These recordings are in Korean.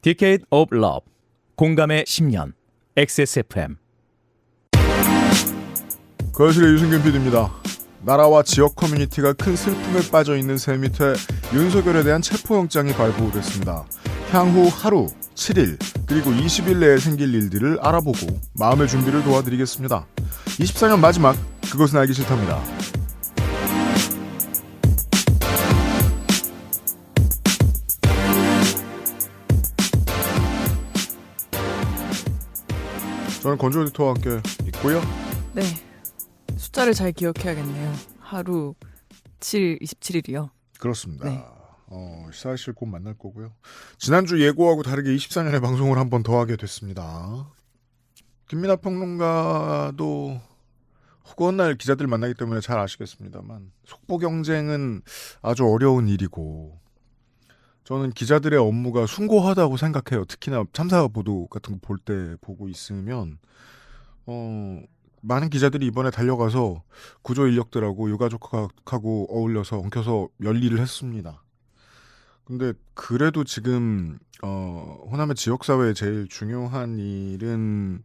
Decade of Love, 공감의 10년, XSFM. 거실의 유승균 PD입니다. 나라와 지역 커뮤니티가 큰 슬픔에 빠져있는 새 밑에 윤석열에 대한 체포영장이 발부됐습니다. 향후 하루, 7일, 그리고 20일 내에 생길 일들을 알아보고 마음의 준비를 도와드리겠습니다. 24년 마지막, 그것은 알기 싫답니다. 저는 건조 에디터와 함께 있고요. 네. 숫자를 잘 기억해야겠네요. 하루 7일, 27일이요. 그렇습니다. 네. 시사실 곧 만날 거고요. 지난주 예고하고 다르게 24년의 방송을 한 번 더 하게 됐습니다. 김민하 평론가도 허구한 날 기자들 만나기 때문에 잘 아시겠습니다만 속보 경쟁은 아주 어려운 일이고 저는 기자들의 업무가 숭고하다고 생각해요. 특히나 참사 보도 같은 거 볼 때 보고 있으면 많은 기자들이 이번에 달려가서 구조 인력들하고 유가족하고 어울려서 엉켜서 열일을 했습니다. 근데 그래도 지금 호남의 지역사회에 제일 중요한 일은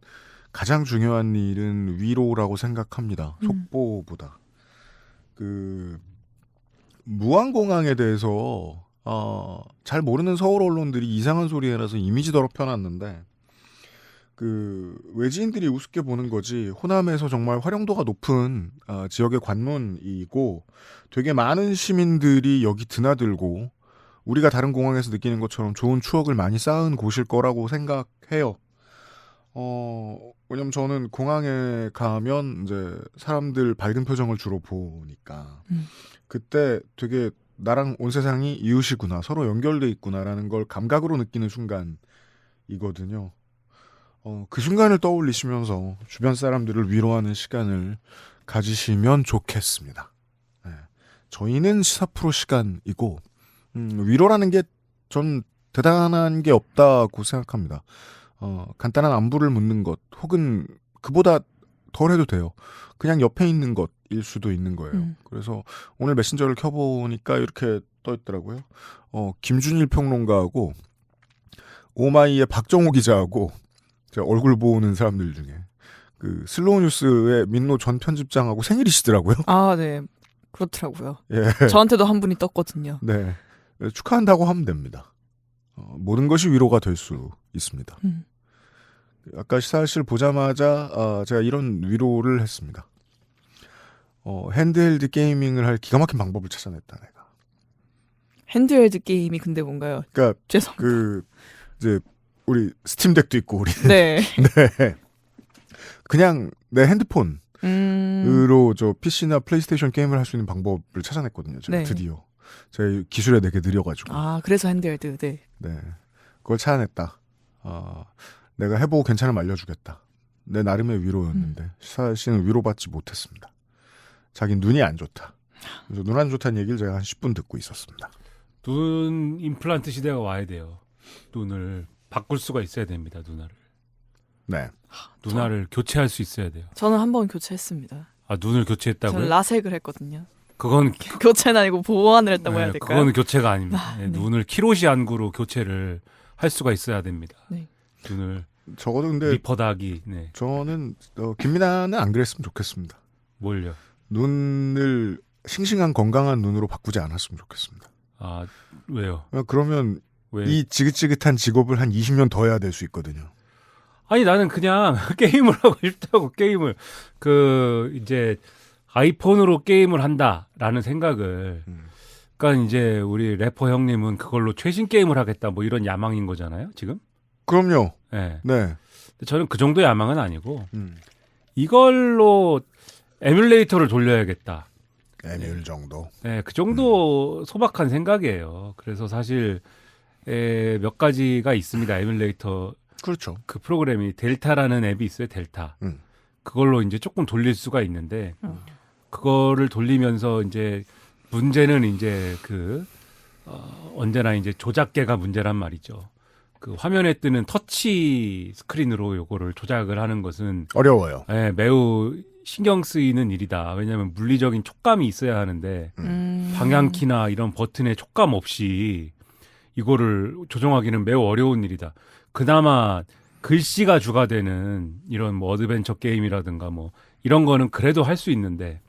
가장 중요한 일은 위로라고 생각합니다. 속보보다. 그 무안공항에 대해서 잘 모르는 서울 언론들이 이상한 소리 해놔서 이미지 더럽혀놨는데 그 외지인들이 우습게 보는 거지 호남에서 정말 활용도가 높은 지역의 관문이고 되게 많은 시민들이 여기 드나들고 우리가 다른 공항에서 느끼는 것처럼 좋은 추억을 많이 쌓은 곳일 거라고 생각해요. 왜냐면 저는 공항에 가면 이제 사람들 밝은 표정을 주로 보니까 그때 되게 나랑 온 세상이 이웃이구나, 서로 연결돼 있구나라는 걸 감각으로 느끼는 순간이거든요. 그 순간을 떠올리시면서 주변 사람들을 위로하는 시간을 가지시면 좋겠습니다. 네. 저희는 시사 프로 시간이고 위로라는 게 전 대단한 게 없다고 생각합니다. 간단한 안부를 묻는 것 혹은 그보다 덜 해도 돼요. 그냥 옆에 있는 것일 수도 있는 거예요. 그래서 오늘 메신저를 켜보니까 이렇게 떠있더라고요. 김준일 평론가하고 오마이의 박정호 기자하고 제가 얼굴 보는 사람들 중에 그 슬로우 뉴스의 민노 전 편집장하고 생일이시더라고요. 아, 네. 그렇더라고요. 예. 저한테도 한 분이 떴거든요. 네. 축하한다고 하면 됩니다. 모든 것이 위로가 될 수 있습니다. 아까 시사실 보자마자 제가 이런 위로를 했습니다. 핸드헬드 게이밍을 할 기가 막힌 방법을 찾아냈다 내가. 핸드헬드 게임이 근데 뭔가요? 그러니까 죄송합니다. 이제 우리 스팀덱도 있고 우리 네. 네. 그냥 내 핸드폰으로 저 PC나 플레이스테이션 게임을 할 수 있는 방법을 찾아냈거든요. 제가 네. 드디어 제 기술에 되게 느려가지고. 아, 그래서 핸드헬드. 네. 네. 그걸 찾아냈다. 내가 해보고 괜찮으면 알려주겠다. 내 나름의 위로였는데 시사 씨는 위로받지 못했습니다. 자기 눈이 안 좋다. 그래서 눈 안 좋다는 얘기를 제가 한 10분 듣고 있었습니다. 눈 임플란트 시대가 와야 돼요. 눈을 바꿀 수가 있어야 됩니다. 눈알을. 네. 눈알을 교체할 수 있어야 돼요. 저는 한 번 교체했습니다. 아, 눈을 교체했다고요? 저는 라섹을 했거든요. 그건 교체는 아니고 보완을 했다고 해야 될까요? 그거는 교체가 아닙니다. 네. 눈을 키로시 안구로 교체를 할 수가 있어야 됩니다. 네. 눈을 적어도 근데 리퍼다기. 네. 저는 김민아는 안 그랬으면 좋겠습니다. 뭘요? 눈을 싱싱한 건강한 눈으로 바꾸지 않았으면 좋겠습니다. 아, 왜요? 그러면 왜? 이 지긋지긋한 직업을 한 20년 더 해야 될 수 있거든요. 아니, 나는 그냥 게임을 하고 싶다고. 게임을 이제 아이폰으로 게임을 한다라는 생각을. 그러니까 이제 우리 래퍼 형님은 그걸로 최신 게임을 하겠다 뭐 이런 야망인 거잖아요, 지금? 그럼요. 네. 네. 저는 그 정도 야망은 아니고 이걸로 에뮬레이터를 돌려야겠다. 에뮬 정도. 네, 그 정도 소박한 생각이에요. 그래서 사실 몇 가지가 있습니다. 에뮬레이터 그렇죠. 그 프로그램이 델타라는 앱이 있어요. 델타. 그걸로 이제 조금 돌릴 수가 있는데 그거를 돌리면서 이제 문제는 이제 언제나 이제 조작계가 문제란 말이죠. 그 화면에 뜨는 터치 스크린으로 요거를 조작을 하는 것은 어려워요. 네, 매우 신경 쓰이는 일이다. 왜냐하면 물리적인 촉감이 있어야 하는데 방향키나 이런 버튼의 촉감 없이 이거를 조정하기는 매우 어려운 일이다. 그나마 글씨가 주가 되는 이런 뭐 어드벤처 게임이라든가 뭐 이런 거는 그래도 할 수 있는데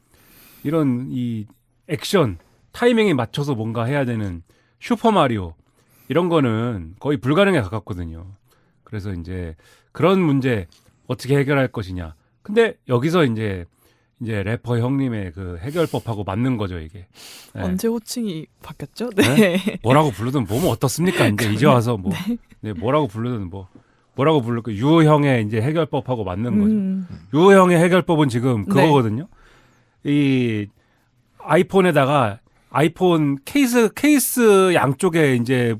이런 이 액션 타이밍에 맞춰서 뭔가 해야 되는 슈퍼 마리오 이런 거는 거의 불가능에 가깝거든요. 그래서 이제 그런 문제 어떻게 해결할 것이냐. 근데 여기서 이제 래퍼 형님의 그 해결법하고 맞는 거죠, 이게. 네. 언제 호칭이 바뀌었죠? 네. 뭐라고 부르든 뭐면 어떻습니까? 이제 와서 뭐 네, 뭐라고 부르든 뭐라고 부를까? 유 형의 이제 해결법하고 맞는 거죠. 유 형의 해결법은 지금 그거거든요. 이 아이폰에다가 아이폰 케이스 양쪽에 이제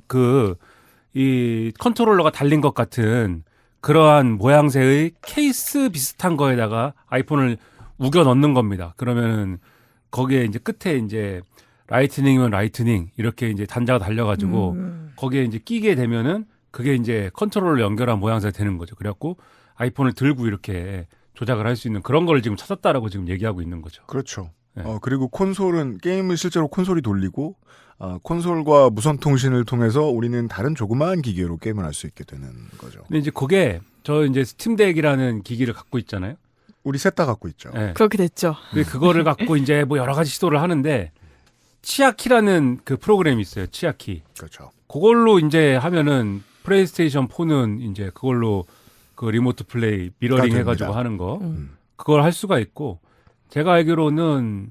이 컨트롤러가 달린 것 같은 그러한 모양새의 케이스 비슷한 거에다가 아이폰을 우겨 넣는 겁니다. 그러면은 거기에 이제 끝에 이제 라이트닝이면 라이트닝 이렇게 이제 단자가 달려가지고 거기에 이제 끼게 되면은 그게 이제 컨트롤러 연결한 모양새가 되는 거죠. 그래갖고 아이폰을 들고 이렇게 조작을 할 수 있는 그런 걸 지금 찾았다라고 지금 얘기하고 있는 거죠. 그렇죠. 네. 그리고 콘솔은 게임을 실제로 콘솔이 돌리고 콘솔과 무선 통신을 통해서 우리는 다른 조그마한 기계로 게임을 할 수 있게 되는 거죠. 근데 이제 그게 저 이제 스팀덱이라는 기기를 갖고 있잖아요. 우리 셋 다 갖고 있죠. 네. 그렇게 됐죠. 그거를 갖고 이제 뭐 여러 가지 시도를 하는데 치아키라는 그 프로그램이 있어요. 치아키. 그렇죠. 그걸로 이제 하면은 플레이스테이션 4는 이제 그걸로 그 리모트 플레이 미러링 해가지고 하는 거 그걸 할 수가 있고 제가 알기로는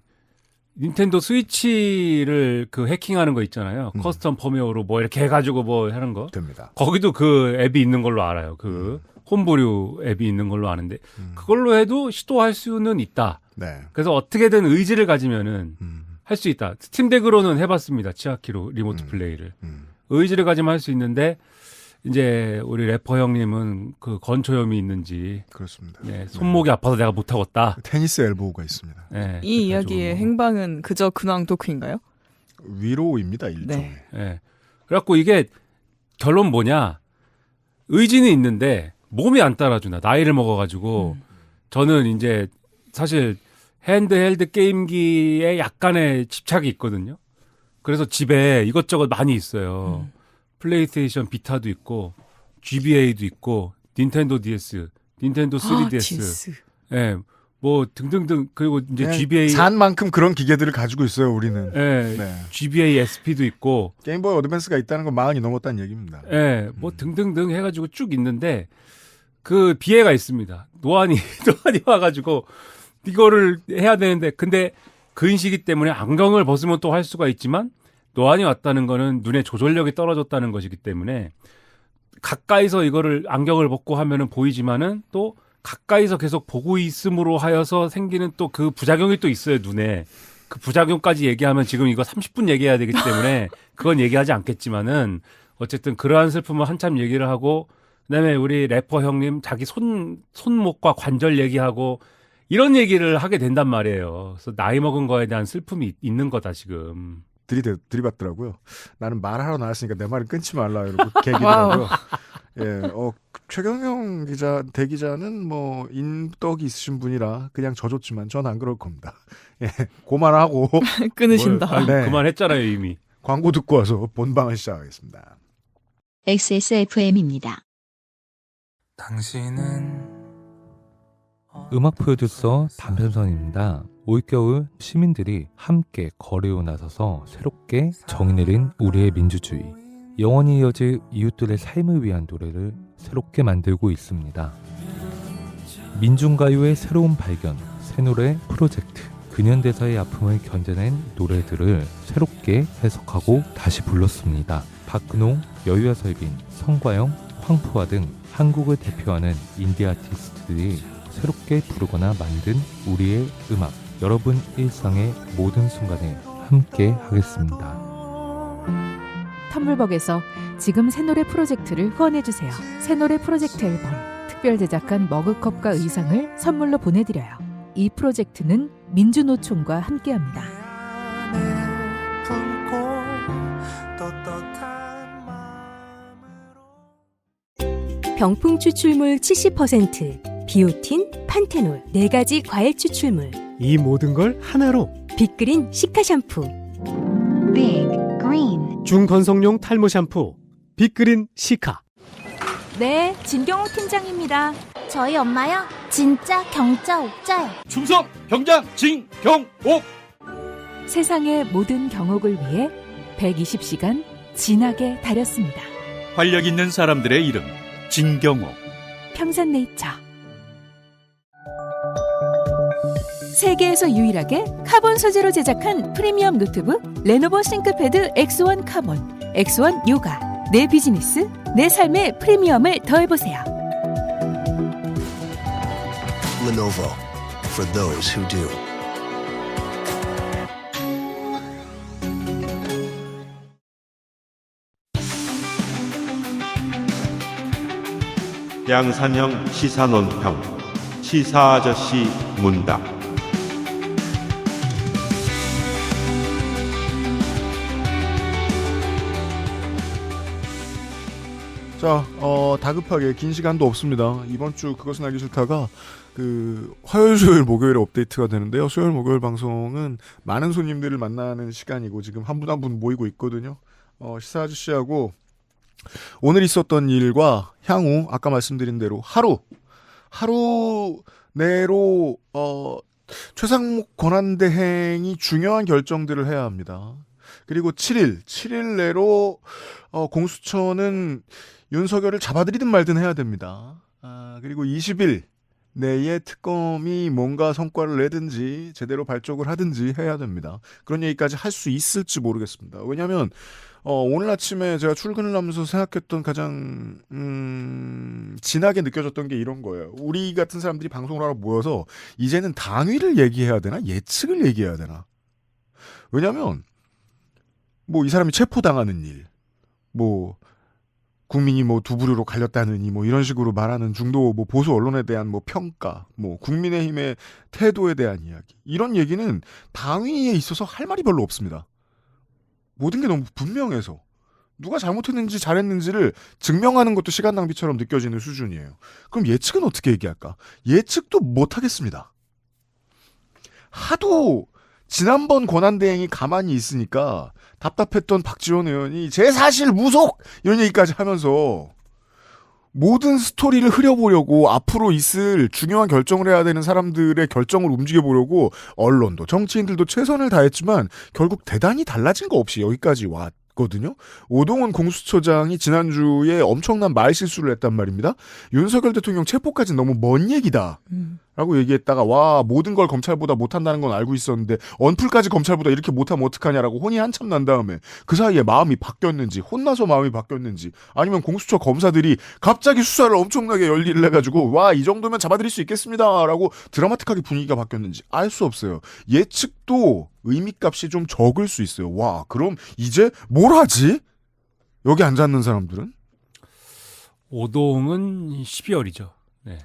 닌텐도 스위치를 그 해킹하는 거 있잖아요. 커스텀 펌웨어로 뭐 이렇게 해가지고 뭐 하는 거 됩니다. 거기도 그 앱이 있는 걸로 알아요. 그 홈브류 앱이 있는 걸로 아는데 그걸로 해도 시도할 수는 있다. 네. 그래서 어떻게든 의지를 가지면은 할 수 있다. 스팀덱으로는 해봤습니다. 치아키로 리모트 플레이를. 의지를 가지면 할 수 있는데 이제 우리 래퍼 형님은 그 건초염이 있는지 그렇습니다. 네, 손목이 아파서 내가 못하겠다. 테니스 엘보우가 있습니다. 네, 이 이야기의 행방은 그저 근황 토크인가요? 위로입니다. 일종의. 네. 그래갖고 이게 결론 뭐냐. 의지는 있는데 몸이 안 따라주나. 나이를 먹어가지고 저는 이제 사실 핸드헬드 게임기에 약간의 집착이 있거든요. 그래서 집에 이것저것 많이 있어요. 플레이스테이션 비타도 있고 GBA도 있고 닌텐도 DS, 닌텐도 3DS. 예. 뭐 등등등 그리고 이제 GBA 산만큼 그런 기계들을 가지고 있어요, 우리는. 예. 네. GBA SP도 있고 게임보이 어드밴스가 있다는 건 40이 넘었다는 얘기입니다. 예. 뭐 등등등 해 가지고 쭉 있는데 그 비애가 있습니다. 노안이 와 가지고 이거를 해야 되는데 근데 근시기 때문에 안경을 벗으면 또 할 수가 있지만 노안이 왔다는 거는 눈의 조절력이 떨어졌다는 것이기 때문에 가까이서 이거를 안경을 벗고 하면은 보이지만은 또 가까이서 계속 보고 있음으로 하여서 생기는 또 그 부작용이 또 있어요, 눈에. 그 부작용까지 얘기하면 지금 이거 30분 얘기해야 되기 때문에 그건 얘기하지 않겠지만은 어쨌든 그러한 슬픔을 한참 얘기를 하고 그다음에 우리 래퍼 형님 자기 손목과 관절 얘기하고 이런 얘기를 하게 된단 말이에요. 그래서 나이 먹은 거에 대한 슬픔이 있는 거다, 지금. 들이받더라고요. 나는 말하러 나왔으니까 내 말을 끊지 말라 이러고 개기더라고요. 예, 최경영 대기자는 뭐 인덕이 있으신 분이라 그냥 져줬지만 전 안 그럴 겁니다. 예, 그만하고 끊으신다. 네. 그만했잖아요, 이미. 광고 듣고 와서 본방을 시작하겠습니다. XSFM입니다. 당신은 음악 프로듀서 담편선입니다. 올겨울 시민들이 함께 거리로 나서서 새롭게 정의 내린 우리의 민주주의, 영원히 이어질 이웃들의 삶을 위한 노래를 새롭게 만들고 있습니다. 민중가요의 새로운 발견, 새노래 프로젝트, 근현대사의 아픔을 견뎌낸 노래들을 새롭게 해석하고 다시 불렀습니다. 박근홍, 여유아설빈, 성과영, 황푸아 등 한국을 대표하는 인디 아티스트들이 새롭게 부르거나 만든 우리의 음악, 여러분 일상의 모든 순간에 함께 하겠습니다. 텀블벅에서 지금 새노래 프로젝트를 후원해주세요. 새노래 프로젝트 앨범, 특별 제작한 머그컵과 의상을 선물로 보내드려요. 이 프로젝트는 민주노총과 함께합니다. 병풍 추출물 70%, 비오틴, 판테놀 4가지 과일 추출물. 이 모든 걸 하나로 빅그린 시카 샴푸. Big Green 중건성용 탈모 샴푸 빅그린 시카. 네, 진경호 팀장입니다. 저희 엄마요? 진짜 경자 옥자요. 충성 경장 진경옥. 세상의 모든 경옥을 위해 120시간 진하게 다렸습니다. 활력 있는 사람들의 이름 진경옥. 평산네이처. 세계에서 유일하게 카본 소재로 제작한 프리미엄 노트북 레노버 싱크패드 X1 카본, X1 요가. 내 비즈니스, 내 삶의 프리미엄을 더해보세요. Lenovo for those who do. 양산형 시사논평 시사아저씨 문답. 자, 다급하게 긴 시간도 없습니다. 이번 주 그것은 알기 싫다가 화요일, 수요일, 목요일에 업데이트가 되는데요. 수요일, 목요일 방송은 많은 손님들을 만나는 시간이고 지금 한 분 한 분 모이고 있거든요. 시사 아저씨하고 오늘 있었던 일과 향후 아까 말씀드린 대로 하루 내로 최상목 권한대행이 중요한 결정들을 해야 합니다. 그리고 7일 내로 공수처는 윤석열을 잡아들이든 말든 해야 됩니다. 그리고 20일 내에 특검이 뭔가 성과를 내든지 제대로 발족을 하든지 해야 됩니다. 그런 얘기까지 할 수 있을지 모르겠습니다. 왜냐하면 오늘 아침에 제가 출근을 하면서 생각했던 가장 진하게 느껴졌던 게 이런 거예요. 우리 같은 사람들이 방송을 하러 모여서 이제는 당위를 얘기해야 되나 예측을 얘기해야 되나. 왜냐하면 뭐 이 사람이 체포당하는 일, 뭐 국민이 뭐 두 부류로 갈렸다느니 뭐 이런 식으로 말하는 중도 뭐 보수 언론에 대한 뭐 평가, 뭐 국민의힘의 태도에 대한 이야기, 이런 얘기는 당위에 있어서 할 말이 별로 없습니다. 모든 게 너무 분명해서 누가 잘못했는지 잘했는지를 증명하는 것도 시간 낭비처럼 느껴지는 수준이에요. 그럼 예측은 어떻게 얘기할까? 예측도 못 하겠습니다. 하도 지난번 권한대행이 가만히 있으니까 답답했던 박지원 의원이 제 사실 무속 이런 얘기까지 하면서 모든 스토리를 흐려보려고 앞으로 있을 중요한 결정을 해야 되는 사람들의 결정을 움직여보려고 언론도 정치인들도 최선을 다했지만 결국 대단히 달라진 거 없이 여기까지 왔거든요. 오동훈 공수처장이 지난주에 엄청난 말실수를 했단 말입니다. 윤석열 대통령 체포까지는 너무 먼 얘기다 라고 얘기했다가 와 모든 걸 검찰보다 못한다는 건 알고 있었는데 언플까지 검찰보다 이렇게 못하면 어떡하냐라고 혼이 한참 난 다음에 그 사이에 마음이 바뀌었는지 혼나서 마음이 바뀌었는지 아니면 공수처 검사들이 갑자기 수사를 엄청나게 열일을 해가지고 와 이 정도면 잡아들일 수 있겠습니다 라고 드라마틱하게 분위기가 바뀌었는지 알 수 없어요. 예측도 의미값이 좀 적을 수 있어요. 와 그럼 이제 뭘 하지? 여기 앉아있는 사람들은? 오동은 12월이죠. 네.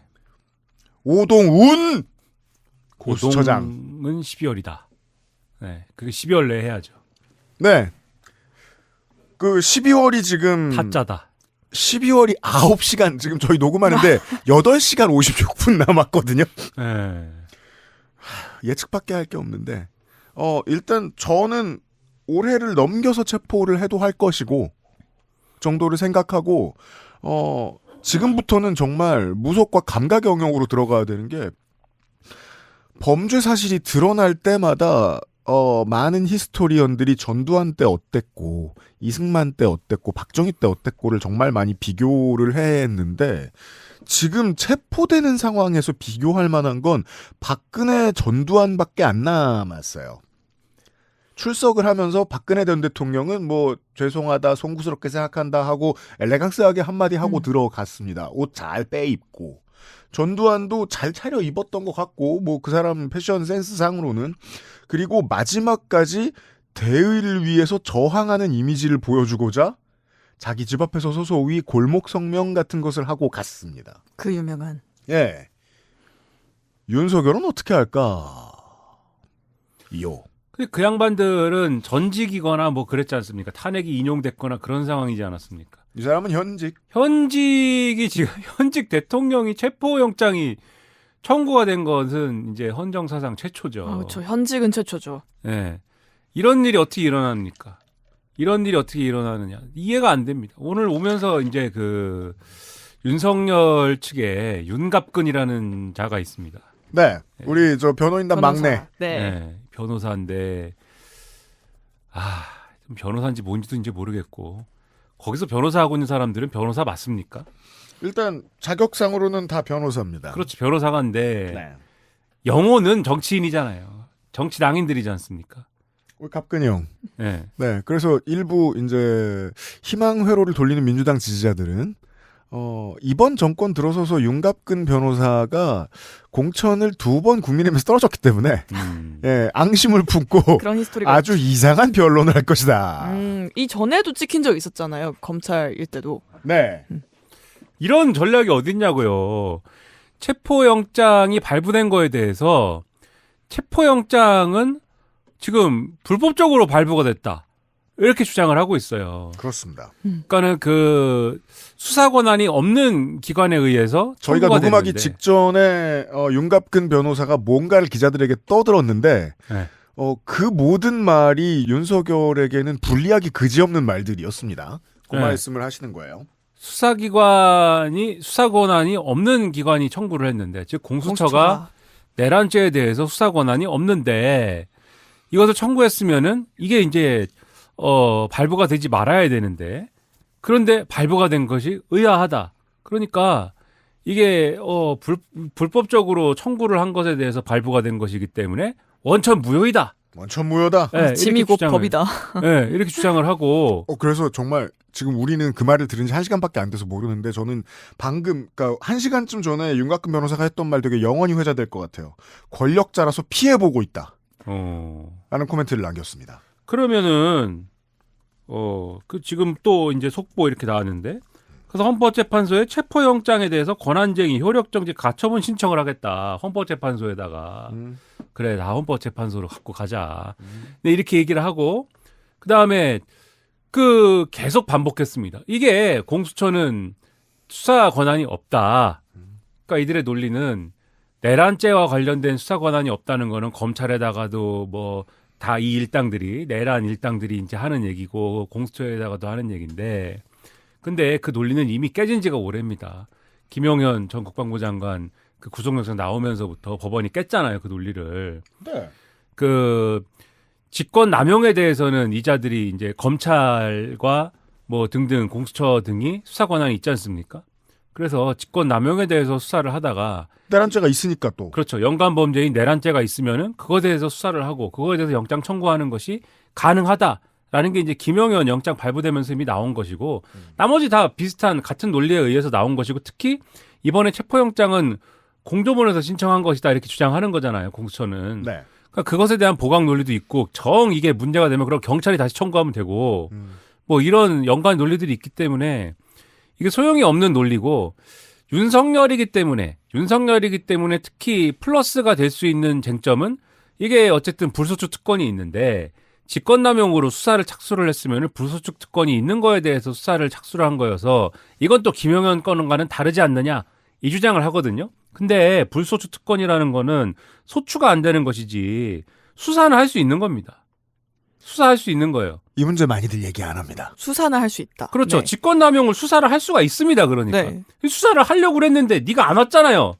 오동훈 공수처장. 오동은 12월이다. 네, 그게 12월 내에 해야죠. 네. 그 12월이 지금 타짜다. 12월이 9시간 지금 저희 녹음하는데 8시간 56분 남았거든요. 네. 예측밖에 할 게 없는데 일단 저는 올해를 넘겨서 체포를 해도 할 것이고 정도를 생각하고 지금부터는 정말 무속과 감각 영역으로 들어가야 되는 게 범죄 사실이 드러날 때마다 많은 히스토리언들이 전두환 때 어땠고 이승만 때 어땠고 박정희 때 어땠고를 정말 많이 비교를 했는데 지금 체포되는 상황에서 비교할 만한 건 박근혜 전두환밖에 안 남았어요. 출석을 하면서 박근혜 전 대통령은 뭐 죄송하다 송구스럽게 생각한다 하고 엘레강스하게 한마디 하고 들어갔습니다. 옷 잘 빼입고 전두환도 잘 차려 입었던 것 같고 뭐 그 사람 패션 센스 상으로는 그리고 마지막까지 대의를 위해서 저항하는 이미지를 보여주고자 자기 집 앞에서 소소위 골목 성명 같은 것을 하고 갔습니다. 그 유명한. 예. 윤석열은 어떻게 할까? 그 양반들은 전직이거나 뭐 그랬지 않습니까? 탄핵이 인용됐거나 그런 상황이지 않았습니까? 이 사람은 현직. 현직이 지금 현직 대통령이 체포영장이 청구가 된 것은 이제 헌정사상 최초죠. 그렇죠. 현직은 최초죠. 네. 이런 일이 어떻게 일어납니까? 이런 일이 어떻게 일어나느냐 이해가 안 됩니다. 오늘 오면서 이제 그 윤석열 측에 윤갑근이라는 자가 있습니다. 네, 우리 저 변호인단 변호사. 막내. 네. 변호사인데 좀 변호사인지 뭔지도 이제 모르겠고 거기서 변호사 하고 있는 사람들은 변호사 맞습니까? 일단 자격상으로는 다 변호사입니다. 그렇지 변호사가인데 네. 영혼은 정치인이잖아요. 정치당인들이지 않습니까? 우리 갑근이 형. 네. 네, 그래서 일부 이제 희망 회로를 돌리는 민주당 지지자들은 이번 정권 들어서서 윤갑근 변호사가 공천을 2번 국민의힘에서 떨어졌기 때문에 예, 앙심을 품고 그런 히스토리가 아주 이상한 변론을 할 것이다. 이 전에도 찍힌 적 있었잖아요. 검찰일 때도. 네. 이런 전략이 어딨냐고요. 체포영장이 발부된 거에 대해서 체포영장은 지금 불법적으로 발부가 됐다. 이렇게 주장을 하고 있어요. 그렇습니다. 그러니까는 그 수사 권한이 없는 기관에 의해서 저희가 청구가 녹음하기 됐는데. 직전에 윤갑근 변호사가 뭔가를 기자들에게 떠들었는데 네. 그 모든 말이 윤석열에게는 불리하기 그지없는 말들이었습니다. 그 네. 말씀을 하시는 거예요. 수사기관이 수사 권한이 없는 기관이 청구를 했는데 즉 공수처가 내란죄에 대해서 수사 권한이 없는데 이것을 청구했으면은 이게 이제 발부가 되지 말아야 되는데 그런데 발부가 된 것이 의아하다. 그러니까 이게 불법적으로 청구를 한 것에 대해서 발부가 된 것이기 때문에 원천 무효이다. 원천 무효다. 네, 짐이 곧 법이다. 네, 이렇게 주장을 하고. 그래서 정말 지금 우리는 그 말을 들은 지 1시간밖에 안 돼서 모르는데 저는 방금 그러니까 1시간쯤 전에 윤곽근 변호사가 했던 말 되게 영원히 회자될 것 같아요. 권력자라서 피해보고 있다. 라는 코멘트를 남겼습니다. 그러면은 그 지금 또 이제 속보 이렇게 나왔는데 그래서 헌법재판소에 체포영장에 대해서 권한쟁의, 효력정지, 가처분 신청을 하겠다. 헌법재판소에다가 그래 다 헌법재판소로 갖고 가자. 네, 이렇게 얘기를 하고 그 다음에 그 계속 반복했습니다. 이게 공수처는 수사 권한이 없다. 그러니까 이들의 논리는 내란죄와 관련된 수사 권한이 없다는 거는 검찰에다가도 뭐 다 이 일당들이 내란 일당들이 이제 하는 얘기고 공수처에다가도 하는 얘기인데 근데 그 논리는 이미 깨진 지가 오래입니다. 김용현 전 국방부 장관 그 구속영장 나오면서부터 법원이 깼잖아요. 그 논리를. 네. 그 직권 남용에 대해서는 이자들이 이제 검찰과 뭐 등등 공수처 등이 수사 권한이 있지 않습니까? 그래서 직권 남용에 대해서 수사를 하다가 내란죄가 있으니까 또 그렇죠. 연관 범죄인 내란죄가 있으면은 그거에 대해서 수사를 하고 그거에 대해서 영장 청구하는 것이 가능하다라는 게 이제 김용현 영장 발부되면서 이미 나온 것이고 나머지 다 비슷한 같은 논리에 의해서 나온 것이고 특히 이번에 체포영장은 공조본에서 신청한 것이다 이렇게 주장하는 거잖아요. 공수처는. 네. 그러니까 그것에 대한 보강 논리도 있고 정 이게 문제가 되면 그럼 경찰이 다시 청구하면 되고 뭐 이런 연관 논리들이 있기 때문에 이게 소용이 없는 논리고 윤석열이기 때문에 특히 플러스가 될 수 있는 쟁점은 이게 어쨌든 불소추 특권이 있는데 직권남용으로 수사를 착수를 했으면 불소추 특권이 있는 거에 대해서 수사를 착수를 한 거여서 이건 또 김용현 건과는 다르지 않느냐 이 주장을 하거든요. 근데 불소추 특권이라는 거는 소추가 안 되는 것이지 수사는 할 수 있는 겁니다. 수사할 수 있는 거예요. 이 문제 많이들 얘기 안 합니다. 수사는 할 수 있다. 그렇죠. 네. 직권남용을 수사를 할 수가 있습니다. 그러니까. 네. 수사를 하려고 그랬는데 네가 안 왔잖아요.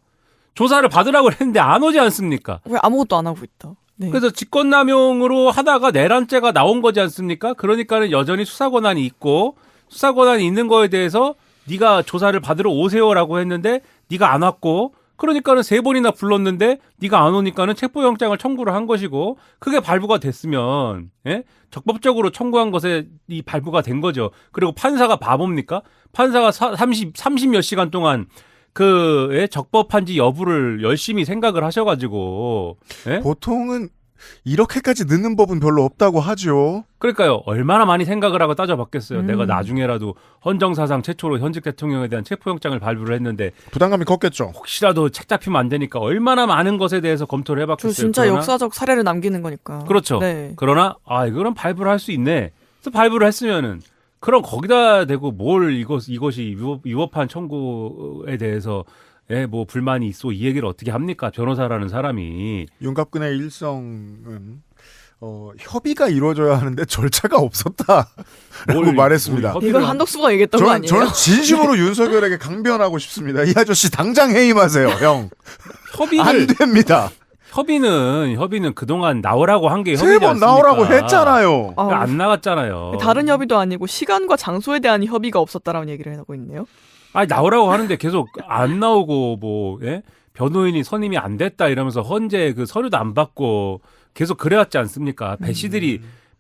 조사를 받으라고 그랬는데 안 오지 않습니까? 왜 아무것도 안 하고 있다. 네. 그래서 직권남용으로 하다가 내란죄가 나온 거지 않습니까? 그러니까는 여전히 수사 권한이 있고 수사 권한이 있는 거에 대해서 네가 조사를 받으러 오세요라고 했는데 네가 안 왔고 그러니까는 3번이나 불렀는데 네가 안 오니까는 체포영장을 청구를 한 것이고 그게 발부가 됐으면 예? 적법적으로 청구한 것에 이 발부가 된 거죠. 그리고 판사가 바보입니까? 판사가 30몇 시간 동안 그 적법한지 여부를 열심히 생각을 하셔가지고 예? 보통은 이렇게까지 늦는 법은 별로 없다고 하죠. 그러니까요. 얼마나 많이 생각을 하고 따져봤겠어요. 내가 나중에라도 헌정사상 최초로 현직 대통령에 대한 체포영장을 발부를 했는데 부담감이 컸겠죠. 혹시라도 책 잡히면 안 되니까 얼마나 많은 것에 대해서 검토를 해봤겠어요. 진짜 그러나, 역사적 사례를 남기는 거니까. 그렇죠. 네. 그러나 이거는 발부를 할 수 있네. 그래서 발부를 했으면은 그럼 거기다 대고 뭘 이것이 위법한 청구에 대해서 뭐 불만이 있어 이 얘기를 어떻게 합니까? 변호사라는 사람이. 윤갑근의 일성은 협의가 이루어져야 하는데 절차가 없었다라고 말했습니다. 이건 한덕수가 얘기했던 거 아니에요? 저는 진심으로 윤석열에게 강변하고 싶습니다. 이 아저씨 당장 해임하세요, 형. 안 됩니다. 협의는 그동안 나오라고 한 게 협의지 세 번 않습니까? 나오라고 했잖아요. 안 나갔잖아요. 다른 협의도 아니고 시간과 장소에 대한 협의가 없었다라는 얘기를 하고 있네요. 아니 나오라고 하는데 계속 안 나오고 뭐 변호인이 선임이 안 됐다 이러면서 헌재 그 서류도 안 받고 계속 그래왔지 않습니까?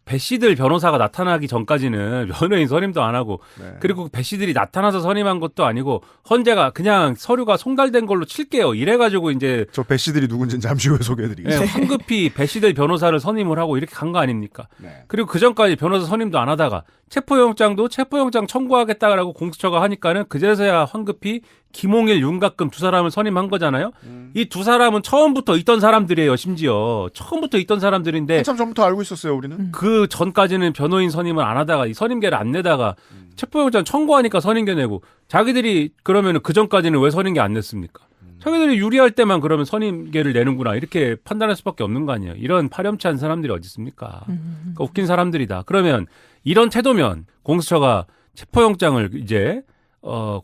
배씨들 변호사가 나타나기 전까지는 변호인 선임도 안 하고 그리고 배씨들이 나타나서 선임한 것도 아니고 헌재가 그냥 서류가 송달된 걸로 칠게요. 이래가지고 이제 저 배씨들이 누군지는 잠시 후에 소개해드리겠습니다. 황급히 배씨들 변호사를 선임을 하고 이렇게 간 거 아닙니까? 그리고 그 전까지 변호사 선임도 안 하다가 체포영장 청구하겠다라고 공수처가 하니까는 그제서야 황급히 김홍일, 윤갑금 두 사람을 선임한 거잖아요. 이 두 사람은 처음부터 있던 사람들이에요. 심지어 처음부터 있던 사람들인데 한참 전부터 알고 있었어요. 우리는 그 전까지는 변호인 선임을 안 하다가 이 선임계를 안 내다가 체포영장 청구하니까 선임계 내고 자기들이 그러면 그 전까지는 왜 선임계 안 냈습니까? 자기들이 유리할 때만 그러면 선임계를 내는구나 이렇게 판단할 수밖에 없는 거 아니에요. 이런 파렴치한 사람들이 어디 있습니까? 그러니까 웃긴 사람들이다. 그러면 이런 태도면 공수처가 체포영장을 이제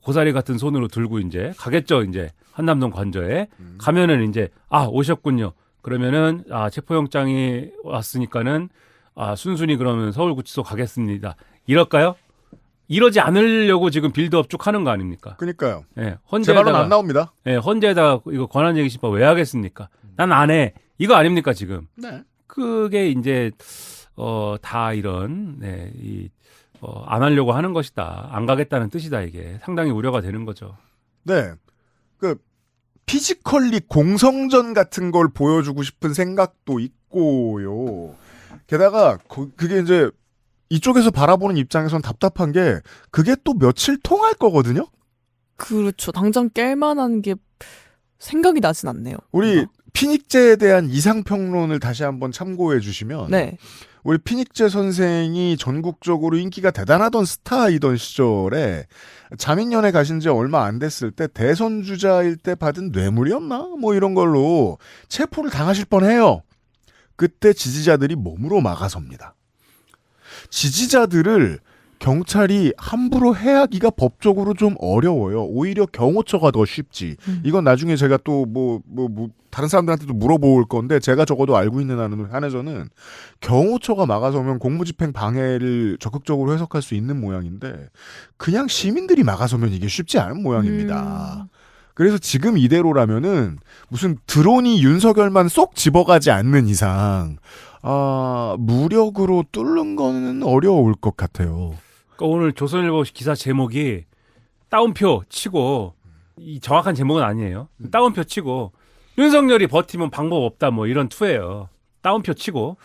고사리 같은 손으로 들고 이제 가겠죠. 이제 한남동 관저에 가면은 이제 오셨군요. 그러면은 체포영장이 왔으니까는 순순히 그러면 서울구치소 가겠습니다. 이럴까요? 이러지 않으려고 지금 빌드업 쭉 하는 거 아닙니까? 그러니까요. 제 말은 안 나옵니다. 헌재에다가 이거 권한쟁의심법 왜 하겠습니까? 난 안 해. 이거 아닙니까 지금? 네. 그게 이제 다 이런 안 하려고 하는 것이다. 안 가겠다는 뜻이다. 이게 상당히 우려가 되는 거죠. 네. 피지컬리 공성전 같은 걸 보여주고 싶은 생각도 있고요. 게다가 그게 이제 이쪽에서 바라보는 입장에선 답답한 게 그게 또 며칠 통할 거거든요. 그렇죠. 당장 깰 만한 게 생각이 나진 않네요. 우리 피닉제에 대한 이상평론을 다시 한번 참고해 주시면 우리 피닉제 선생이 전국적으로 인기가 대단하던 스타이던 시절에 자민련에 가신 지 얼마 안 됐을 때 대선 주자일 때 받은 뇌물이었나? 뭐 이런 걸로 체포를 당하실 뻔해요. 그때 지지자들이 몸으로 막아섭니다. 지지자들을 경찰이 함부로 해하기가 법적으로 좀 어려워요. 오히려 경호처가 더 쉽지. 이건 나중에 제가 또 다른 사람들한테도 물어볼 건데 제가 적어도 알고 있는 한에서는 경호처가 막아서면 공무집행 방해를 적극적으로 해석할 수 있는 모양인데 그냥 시민들이 막아서면 이게 쉽지 않은 모양입니다. 그래서 지금 이대로라면은 무슨 드론이 윤석열만 쏙 집어가지 않는 이상 무력으로 뚫는 거는 어려울 것 같아요. 그러니까 오늘 조선일보 기사 제목이 따옴표 치고 이 정확한 제목은 아니에요. 따옴표 치고 윤석열이 버티면 방법 없다 뭐 이런 투예요. 따옴표 치고.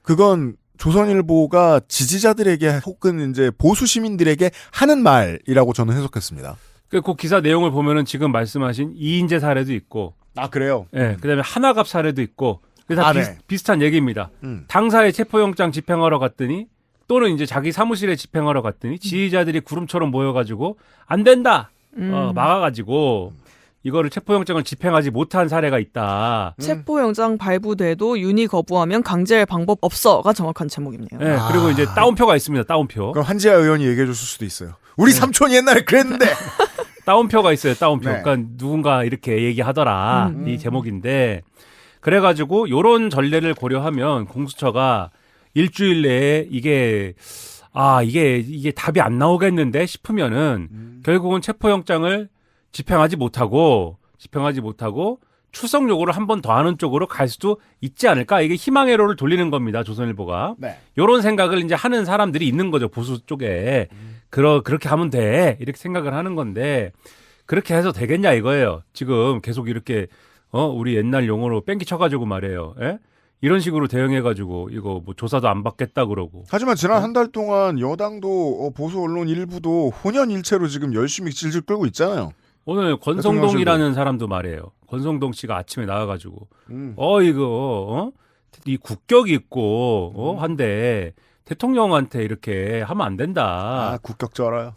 그건 조선일보가 지지자들에게 혹은 이제 보수 시민들에게 하는 말이라고 저는 해석했습니다. 그 기사 내용을 보면은 지금 말씀하신 이인재 사례도 있고. 그래요? 그다음에 하나갑 사례도 있고. 다 비슷한 얘기입니다. 당사에 체포영장 집행하러 갔더니 또는 이제 자기 사무실에 집행하러 갔더니 지지자들이 구름처럼 모여가지고 안 된다 막아가지고 이거를 체포영장을 집행하지 못한 사례가 있다. 체포영장 발부돼도 윤희 거부하면 강제할 방법 없어가 정확한 제목이네요. 그리고 이제 따옴표가 있습니다. 따옴표. 그럼 한지아 의원이 얘기해 줬을 수도 있어요. 우리 삼촌이 옛날에 그랬는데. 따옴표가 있어요. 따옴표. 그러니까 누군가 이렇게 얘기하더라. 이 제목인데 그래가지고 요런 전례를 고려하면 공수처가 일주일 내에 이게 답이 안 나오겠는데 싶으면은 결국은 체포영장을 집행하지 못하고 출석 요구를 한 번 더 하는 쪽으로 갈 수도 있지 않을까? 이게 희망의 회로를 돌리는 겁니다. 조선일보가. 요런 생각을 이제 하는 사람들이 있는 거죠. 보수 쪽에. 그렇게 하면 돼. 이렇게 생각을 하는 건데 그렇게 해서 되겠냐 이거예요. 지금 계속 이렇게 우리 옛날 용어로 뺑기 쳐가지고 말해요. 이런 식으로 대응해가지고 이거 뭐 조사도 안 받겠다 그러고. 하지만 지난 한 달 동안 여당도 보수 언론 일부도 혼연일체로 지금 열심히 질질 끌고 있잖아요. 오늘 권성동이라는 사람도 말해요. 권성동 씨가 아침에 나와가지고 이 국격이 있고 한데 대통령한테 이렇게 하면 안 된다. 국격져라요.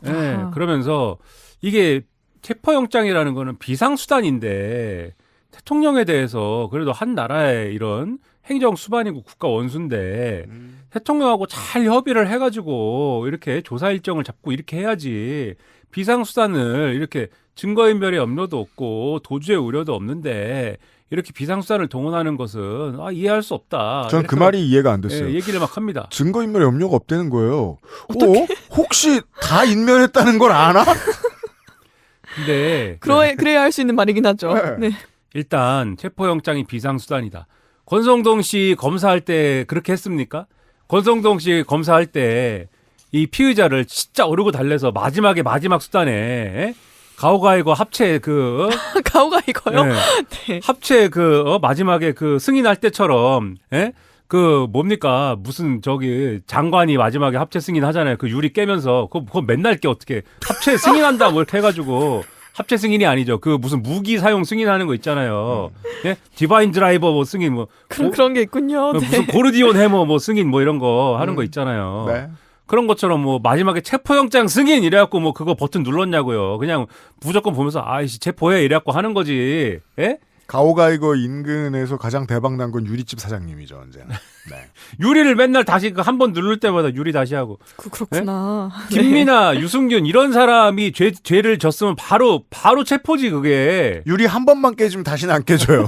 그러면서 이게 체포영장이라는 거는 비상수단인데 대통령에 대해서 그래도 한 나라의 이런 행정 수반이고 국가 원수인데 대통령하고 잘 협의를 해가지고 이렇게 조사 일정을 잡고 이렇게 해야지 비상수단을 이렇게 증거인멸의 염려도 없고 도주의 우려도 없는데 이렇게 비상수단을 동원하는 것은 이해할 수 없다. 전 그 말이 이해가 안 됐어요. 얘기를 막 합니다. 증거인멸 염려가 없다는 거예요. 혹시 다 인멸했다는 걸 아나? 근데 그래야 할 수 있는 말이긴 하죠. 네. 일단 체포영장이 비상수단이다. 권성동 씨 검사할 때 그렇게 했습니까? 권성동 씨 검사할 때 이 피의자를 진짜 오르고 달래서 마지막 수단에 가오가이거 합체 가오가이거요? 네. 네. 합체 마지막에 승인할 때처럼 뭡니까 무슨 장관이 마지막에 합체 승인하잖아요. 그 유리 깨면서 그거 맨날 깨 어떻게 합체 승인한다 뭐 이렇게 해가지고 합체 승인이 아니죠. 무슨 무기 사용 승인하는 거 있잖아요. 예? 디바인 드라이버 뭐 승인 그런 게 있군요. 네. 무슨 고르디온 해머 뭐 승인 뭐 이런 거 하는 거 있잖아요. 네. 그런 것처럼 뭐 마지막에 체포영장 승인 이래갖고 뭐 그거 버튼 눌렀냐고요. 그냥 무조건 보면서 아이씨 체포해 이래갖고 하는 거지. 예? 가오가이거 인근에서 가장 대박 난 건 유리집 사장님이죠, 언제나. 네. 유리를 맨날 다시 한 번 누를 때마다 유리 다시 하고. 그렇구나. 네? 김미나, 유승균 이런 사람이 죄를 졌으면 바로 체포지 그게. 유리 한 번만 깨지면 다시는 안 깨져요.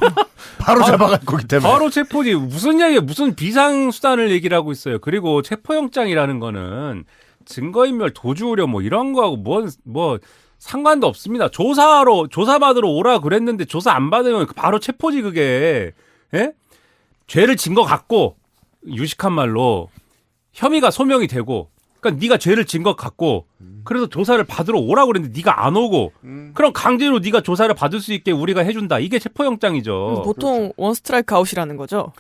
바로 잡아갈 거기 때문에. 바로 체포지. 무슨 비상수단을 얘기를 하고 있어요. 그리고 체포영장이라는 거는 증거인멸, 도주우려 뭐 이런 거하고 뭐 상관도 없습니다. 조사 받으러 오라 그랬는데 조사 안 받으면 바로 체포지 그게. 예? 죄를 진 것 같고 유식한 말로 혐의가 소명이 되고 그러니까 네가 죄를 진 것 같고 그래서 조사를 받으러 오라 그랬는데 네가 안 오고 그럼 강제로 네가 조사를 받을 수 있게 우리가 해준다. 이게 체포영장이죠. 보통 그렇죠. 원 스트라이크 아웃이라는 거죠.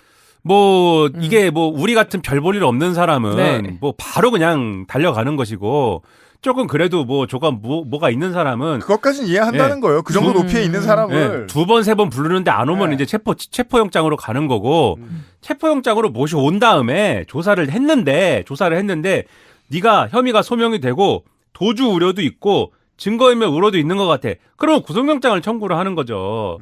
이게 우리 같은 별 볼 일 없는 사람은 네. 바로 그냥 달려가는 것이고 조금 그래도 뭐가 있는 사람은 그것까지는 이해한다는 거예요. 그 정도 높이에 있는 사람을 두 번, 세 번 부르는데 안 오면 이제 체포영장으로 가는 거고 체포영장으로 모셔온 다음에 조사를 했는데 네가 혐의가 소명이 되고 도주 우려도 있고 증거인멸 우려도 있는 것 같아. 그러면 구속영장을 청구를 하는 거죠.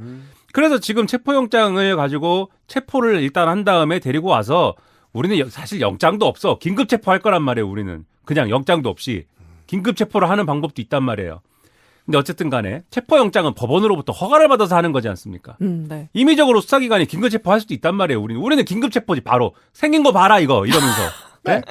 그래서 지금 체포영장을 가지고 체포를 일단 한 다음에 데리고 와서 우리는 사실 영장도 없어. 긴급 체포할 거란 말이에요. 우리는 그냥 영장도 없이 긴급 체포를 하는 방법도 있단 말이에요. 근데 어쨌든 간에 체포영장은 법원으로부터 허가를 받아서 하는 거지 않습니까? 네. 임의적으로 수사기관이 긴급 체포할 수도 있단 말이에요. 우리는 긴급 체포지 바로. 생긴 거 봐라 이거 이러면서. 네?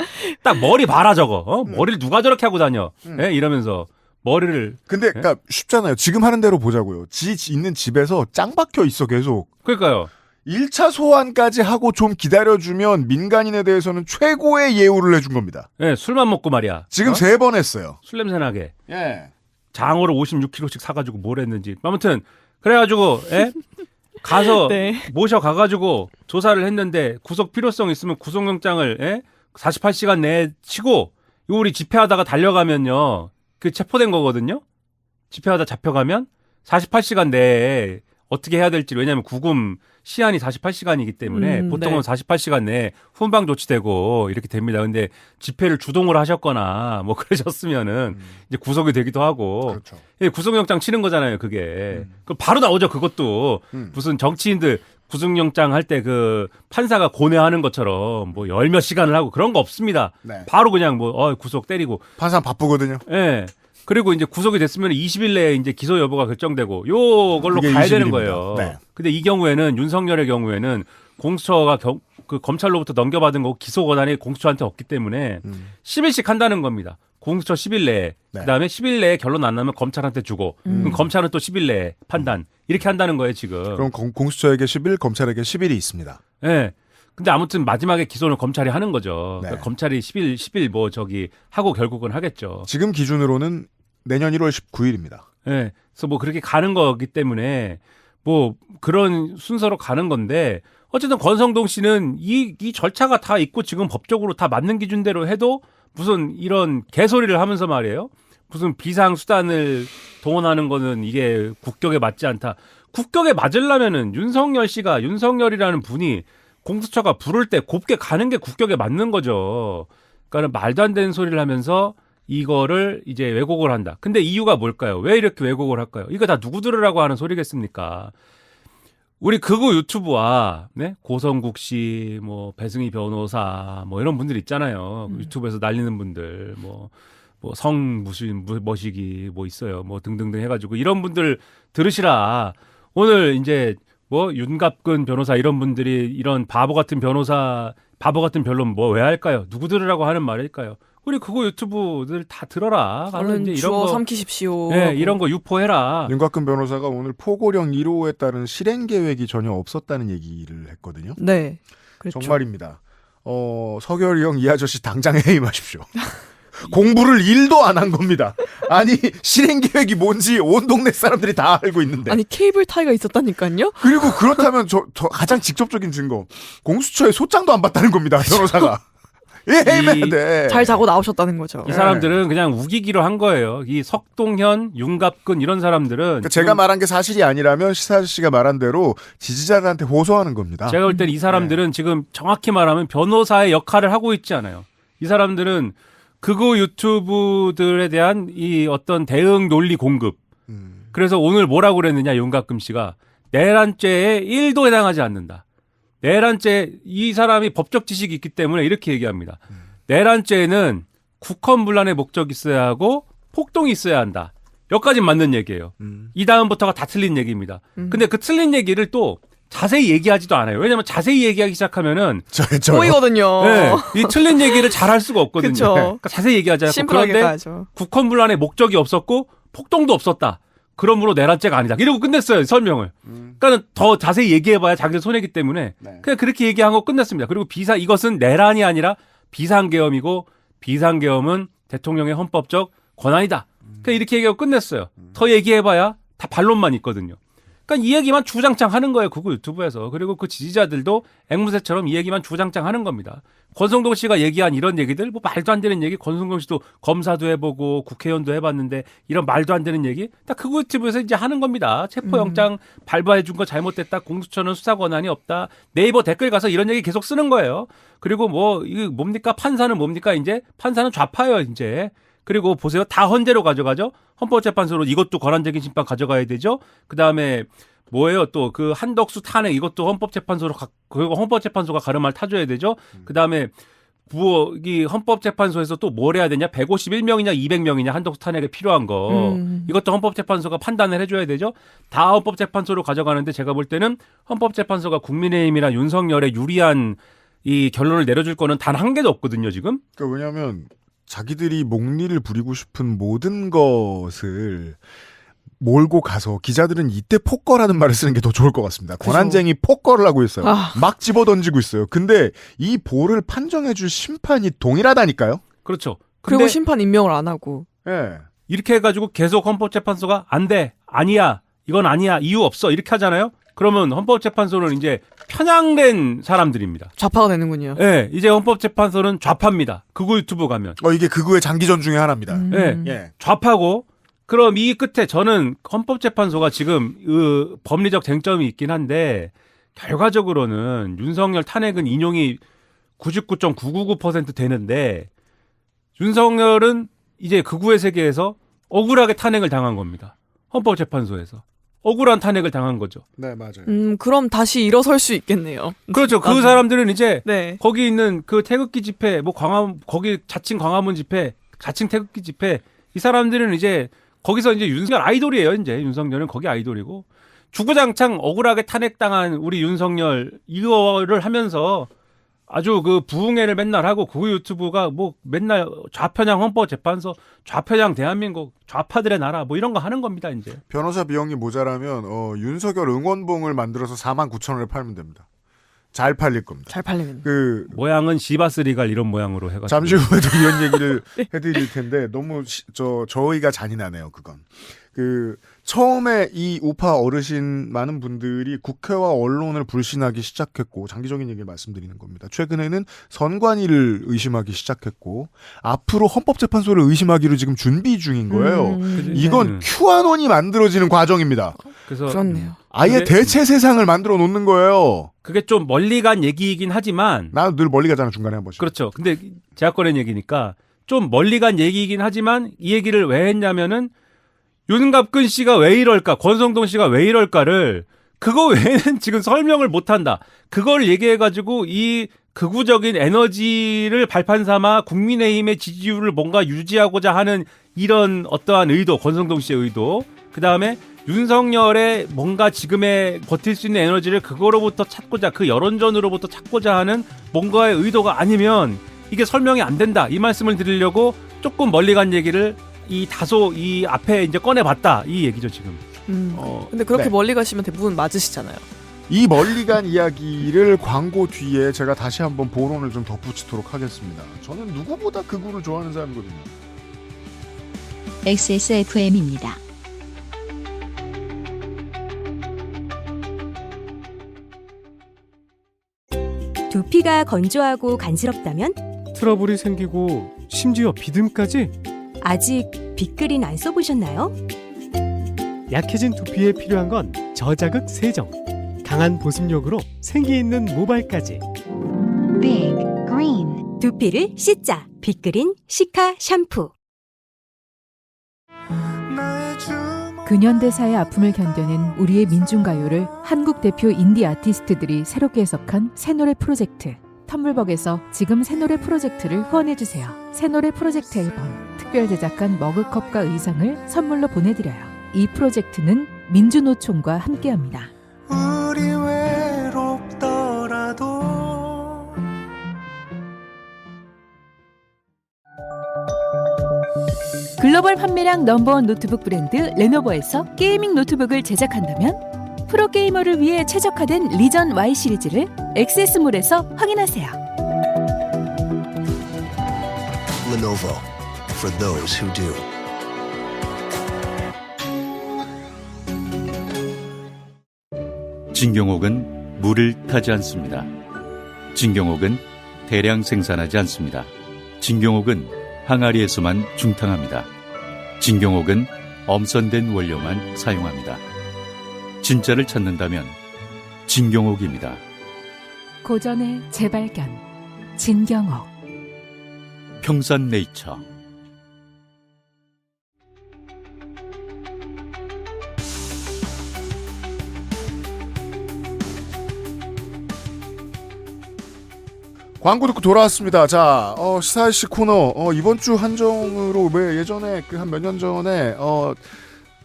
딱 머리 봐라 저거. 머리를 누가 저렇게 하고 다녀. 네? 이러면서 머리를. 근데 그러니까 쉽잖아요. 지금 하는 대로 보자고요. 있는 집에서 짱 박혀 있어 계속. 그러니까요. 1차 소환까지 하고 좀 기다려주면 민간인에 대해서는 최고의 예우를 해준 겁니다. 네, 술만 먹고 말이야. 지금 3번 했어요. 술 냄새 나게. 예. 장어를 56kg씩 사가지고 뭘 했는지. 아무튼 그래가지고 가서 네. 모셔가가지고 조사를 했는데 구속 필요성 있으면 구속영장을 48시간 내에 치고 우리 집회하다가 달려가면요. 그 체포된 거거든요. 집회하다 잡혀가면 48시간 내에 어떻게 해야 될지 왜냐하면 구금 시한이 48시간이기 때문에 보통은 네. 48시간 내에 훈방 조치되고 이렇게 됩니다. 근데 집회를 주동을 하셨거나 뭐 그러셨으면은 이제 구속이 되기도 하고 그렇죠. 구속영장 치는 거잖아요. 그게 그럼 바로 나오죠. 그것도 무슨 정치인들 구속영장 할 때 그 판사가 고뇌하는 것처럼 뭐 열 몇 시간을 하고 그런 거 없습니다. 네. 바로 그냥 구속 때리고 판사 바쁘거든요. 예. 그리고 이제 구속이 됐으면 20일 내에 이제 기소 여부가 결정되고 요걸로 가야 20일입니다. 되는 거예요. 네. 근데 이 경우에는 윤석열의 경우에는 공수처가 그 검찰로부터 넘겨받은 거 기소 권한이 공수처한테 없기 때문에 10일씩 한다는 겁니다. 공수처 10일 내에 네. 그다음에 10일 내에 결론 안 나면 검찰한테 주고 그럼 검찰은 또 10일 내에 판단 이렇게 한다는 거예요 지금. 그럼 공수처에게 10일, 검찰에게 10일이 있습니다. 네. 근데 아무튼 마지막에 기소는 검찰이 하는 거죠. 네. 그러니까 검찰이 10일 하고 결국은 하겠죠. 지금 기준으로는 내년 1월 19일입니다. 네. 그래서 뭐 그렇게 가는 거기 때문에 뭐 그런 순서로 가는 건데 어쨌든 권성동 씨는 이 절차가 다 있고 지금 법적으로 다 맞는 기준대로 해도 무슨 이런 개소리를 하면서 말이에요. 무슨 비상수단을 동원하는 거는 이게 국격에 맞지 않다. 국격에 맞으려면은 윤석열이라는 분이 공수처가 부를 때 곱게 가는 게 국격에 맞는 거죠. 그러니까 말도 안 되는 소리를 하면서 이거를 이제 왜곡을 한다. 근데 이유가 뭘까요? 왜 이렇게 왜곡을 할까요? 이거 다 누구 들으라고 하는 소리겠습니까? 우리 극우 유튜브와 네? 고성국 씨, 뭐 배승희 변호사, 뭐 이런 분들 있잖아요. 유튜브에서 날리는 분들, 뭐 성 무슨 머시기 뭐 있어요. 뭐 등등등 해가지고 이런 분들 들으시라. 오늘 이제 뭐 윤갑근 변호사 이런 분들이 이런 바보 같은 변론 뭐 왜 할까요? 누구 들으라고 하는 말일까요? 우리 그거 유튜브들 다 들어라. 얼른 이제 주워 삼키십시오. 네, 이런 거 유포해라. 윤곽근 변호사가 오늘 포고령 1호에 따른 실행 계획이 전혀 없었다는 얘기를 했거든요. 네, 그렇죠. 정말입니다. 서결이 형 이 아저씨 당장 해임하십시오. 공부를 1도 안 한 겁니다. 아니 실행 계획이 뭔지 온 동네 사람들이 다 알고 있는데. 아니 케이블 타이가 있었다니까요. 그리고 그렇다면 저 가장 직접적인 증거 공수처에 소장도 안 받다는 겁니다. 변호사가. 해임해야 돼. 잘 자고 나오셨다는 거죠. 이 사람들은 그냥 우기기로 한 거예요. 이 석동현, 윤갑근 이런 사람들은 그러니까 제가 말한 게 사실이 아니라면 시사 아저씨가 말한 대로 지지자들한테 호소하는 겁니다. 제가 볼 때는 이 사람들은 지금 정확히 말하면 변호사의 역할을 하고 있지 않아요. 이 사람들은 극우 유튜브들에 대한 이 어떤 대응 논리 공급. 그래서 오늘 뭐라고 그랬느냐 윤갑근 씨가 내란죄에 1도 해당하지 않는다. 내란죄 이 사람이 법적 지식이 있기 때문에 이렇게 얘기합니다. 내란죄는 국헌문란의 목적이 있어야 하고 폭동이 있어야 한다. 여기까지 맞는 얘기예요. 이 다음부터가 다 틀린 얘기입니다. 근데 그 틀린 얘기를 또 자세히 얘기하지도 않아요. 왜냐하면 자세히 얘기하기 시작하면은 보이거든요. 네, 이 틀린 얘기를 잘 할 수가 없거든요. 그러니까 자세히 얘기하지 않고 그런데 가야죠. 국헌문란의 목적이 없었고 폭동도 없었다. 그러므로 내란죄가 아니다. 이러고 끝냈어요. 설명을. 그러니까 더 자세히 얘기해봐야 자기들 손해기 때문에 그냥 그렇게 얘기한 거 끝냈습니다. 그리고 이것은 내란이 아니라 비상계엄이고 비상계엄은 대통령의 헌법적 권한이다. 그냥 이렇게 얘기하고 끝냈어요. 더 얘기해봐야 다 반론만 있거든요. 그러니까 이 얘기만 주장창 하는 거예요. 그거 유튜브에서. 그리고 그 지지자들도 앵무새처럼 이 얘기만 주장창 하는 겁니다. 권성동 씨가 얘기한 이런 얘기들, 뭐 말도 안 되는 얘기, 권성동 씨도 검사도 해보고 국회의원도 해봤는데 이런 말도 안 되는 얘기 딱 그거 유튜브에서 이제 하는 겁니다. 체포영장 발부해준 거 잘못됐다. 공수처는 수사 권한이 없다. 네이버 댓글 가서 이런 얘기 계속 쓰는 거예요. 그리고 뭐, 이거 뭡니까? 판사는 뭡니까? 이제 판사는 좌파예요, 이제. 그리고 보세요. 다 헌재로 가져가죠. 헌법재판소로 이것도 권한적인 심판 가져가야 되죠. 그다음에 뭐예요? 또 그 한덕수 탄핵 이것도 헌법재판소가 가름할 타줘야 되죠. 그다음에 이 헌법재판소에서 또 뭘 해야 되냐? 151명이냐 200명이냐 한덕수 탄핵에 필요한 거. 이것도 헌법재판소가 판단을 해줘야 되죠. 다 헌법재판소로 가져가는데 제가 볼 때는 헌법재판소가 국민의힘이나 윤석열에 유리한 이 결론을 내려줄 거는 단 한 개도 없거든요, 지금. 그러니까 왜냐하면 자기들이 목리를 부리고 싶은 모든 것을 몰고 가서 기자들은 이때 폭거라는 말을 쓰는 게 더 좋을 것 같습니다. 권한쟁이 폭거를 하고 있어요. 막 집어던지고 있어요. 근데 이 볼을 판정해줄 심판이 동일하다니까요. 그렇죠. 그리고 심판 임명을 안 하고. 네. 이렇게 해가지고 계속 헌법재판소가 안 돼, 아니야, 이건 아니야, 이유 없어 이렇게 하잖아요. 그러면 헌법재판소는 이제 편향된 사람들입니다. 좌파가 되는군요. 네, 이제 헌법재판소는 좌파입니다. 극우 유튜브 가면. 이게 극우의 장기전 중에 하나입니다. 네, 예. 좌파고. 그럼 이 끝에 저는 헌법재판소가 지금 법리적 쟁점이 있긴 한데 결과적으로는 윤석열 탄핵은 인용이 99.999% 되는데 윤석열은 이제 극우의 세계에서 억울하게 탄핵을 당한 겁니다. 헌법재판소에서. 억울한 탄핵을 당한 거죠. 네, 맞아요. 그럼 다시 일어설 수 있겠네요. 그렇죠. 그 사람들은 이제 네. 거기 있는 그 태극기 집회, 뭐 거기 자칭 광화문 집회, 자칭 태극기 집회 이 사람들은 이제 거기서 이제 윤석열 아이돌이에요. 이제 윤석열은 거기 아이돌이고 주구장창 억울하게 탄핵당한 우리 윤석열 이거를 하면서 아주 그 부흥회를 맨날 하고 그 유튜브가 뭐 맨날 좌편향 헌법재판소, 좌편향 대한민국, 좌파들의 나라 뭐 이런 거 하는 겁니다, 이제. 변호사 비용이 모자라면 윤석열 응원봉을 만들어서 49,000원에 팔면 됩니다. 잘 팔릴 겁니다. 잘 팔리면. 그 모양은 시바스리갈 이런 모양으로 해가지고. 잠시 후에도 이런 얘기를 해드릴 텐데 너무 저희가 잔인하네요. 그건. 처음에 이 우파 어르신 많은 분들이 국회와 언론을 불신하기 시작했고 장기적인 얘기를 말씀드리는 겁니다. 최근에는 선관위를 의심하기 시작했고 앞으로 헌법재판소를 의심하기로 지금 준비 중인 거예요. 이건 QA논이 만들어지는 과정입니다. 그래서 그렇네요. 아예 대체 세상을 만들어 놓는 거예요. 그게 좀 멀리 간 얘기이긴 하지만 나 늘 멀리 가잖아 중간에 한 번씩. 그렇죠. 근데 제가 꺼낸 얘기니까 좀 멀리 간 얘기이긴 하지만 이 얘기를 왜 했냐면은 윤갑근 씨가 왜 이럴까, 권성동 씨가 왜 이럴까를 그거 외에는 지금 설명을 못한다. 그걸 얘기해가지고 이 극우적인 에너지를 발판 삼아 국민의힘의 지지율을 뭔가 유지하고자 하는 이런 어떠한 의도, 권성동 씨의 의도, 그 다음에 윤석열의 뭔가 지금의 버틸 수 있는 에너지를 그거로부터 찾고자, 그 여론전으로부터 찾고자 하는 뭔가의 의도가 아니면 이게 설명이 안 된다. 이 말씀을 드리려고 조금 멀리 간 얘기를 이 다소 이 앞에 이제 꺼내봤다. 이 얘기죠, 지금. 근데 그렇게 네. 멀리 가시면 대부분 맞으시잖아요. 이 멀리 간 이야기를 광고 뒤에 제가 다시 한번 보론을 좀 덧붙이도록 하겠습니다. 저는 누구보다 극우를 좋아하는 사람이거든요. XSFM입니다. 두피가 건조하고 간지럽다면? 트러블이 생기고 심지어 비듬까지? 아직 빅그린 안 써보셨나요? 약해진 두피에 필요한 건 저자극 세정, 강한 보습력으로 생기 있는 모발까지. 빅 그린 두피를 씻자. 빅그린 시카 샴푸. 근현대사의 아픔을 견뎌낸 우리의 민중가요를 한국 대표 인디 아티스트들이 새롭게 해석한 새노래 프로젝트. 텀블벅에서 지금 새노래 프로젝트를 후원해주세요. 새노래 프로젝트 앨범 특별 제작한 머그컵과 의상을 선물로 보내드려요. 이 프로젝트는 민주노총과 함께합니다. 우리 외롭더라도 글로벌 판매량 넘버원 노트북 브랜드 레노버에서 게이밍 노트북을 제작한다면 프로게이머를 위해 최적화된 리전 Y 시리즈를 액세스몰에서 확인하세요. Lenovo for those who do. 진경옥은 물을 타지 않습니다. 진경옥은 대량 생산하지 않습니다. 진경옥은 항아리에서만 중탕합니다. 진경옥은 엄선된 원료만 사용합니다. 진짜를 찾는다면 진경옥입니다. 고전의 재발견 진경옥. 평산네이처. 광고 듣고 돌아왔습니다. 자, 시사일시 코너, 이번 주 한정으로 왜 예전에 그 한 몇 년 전에,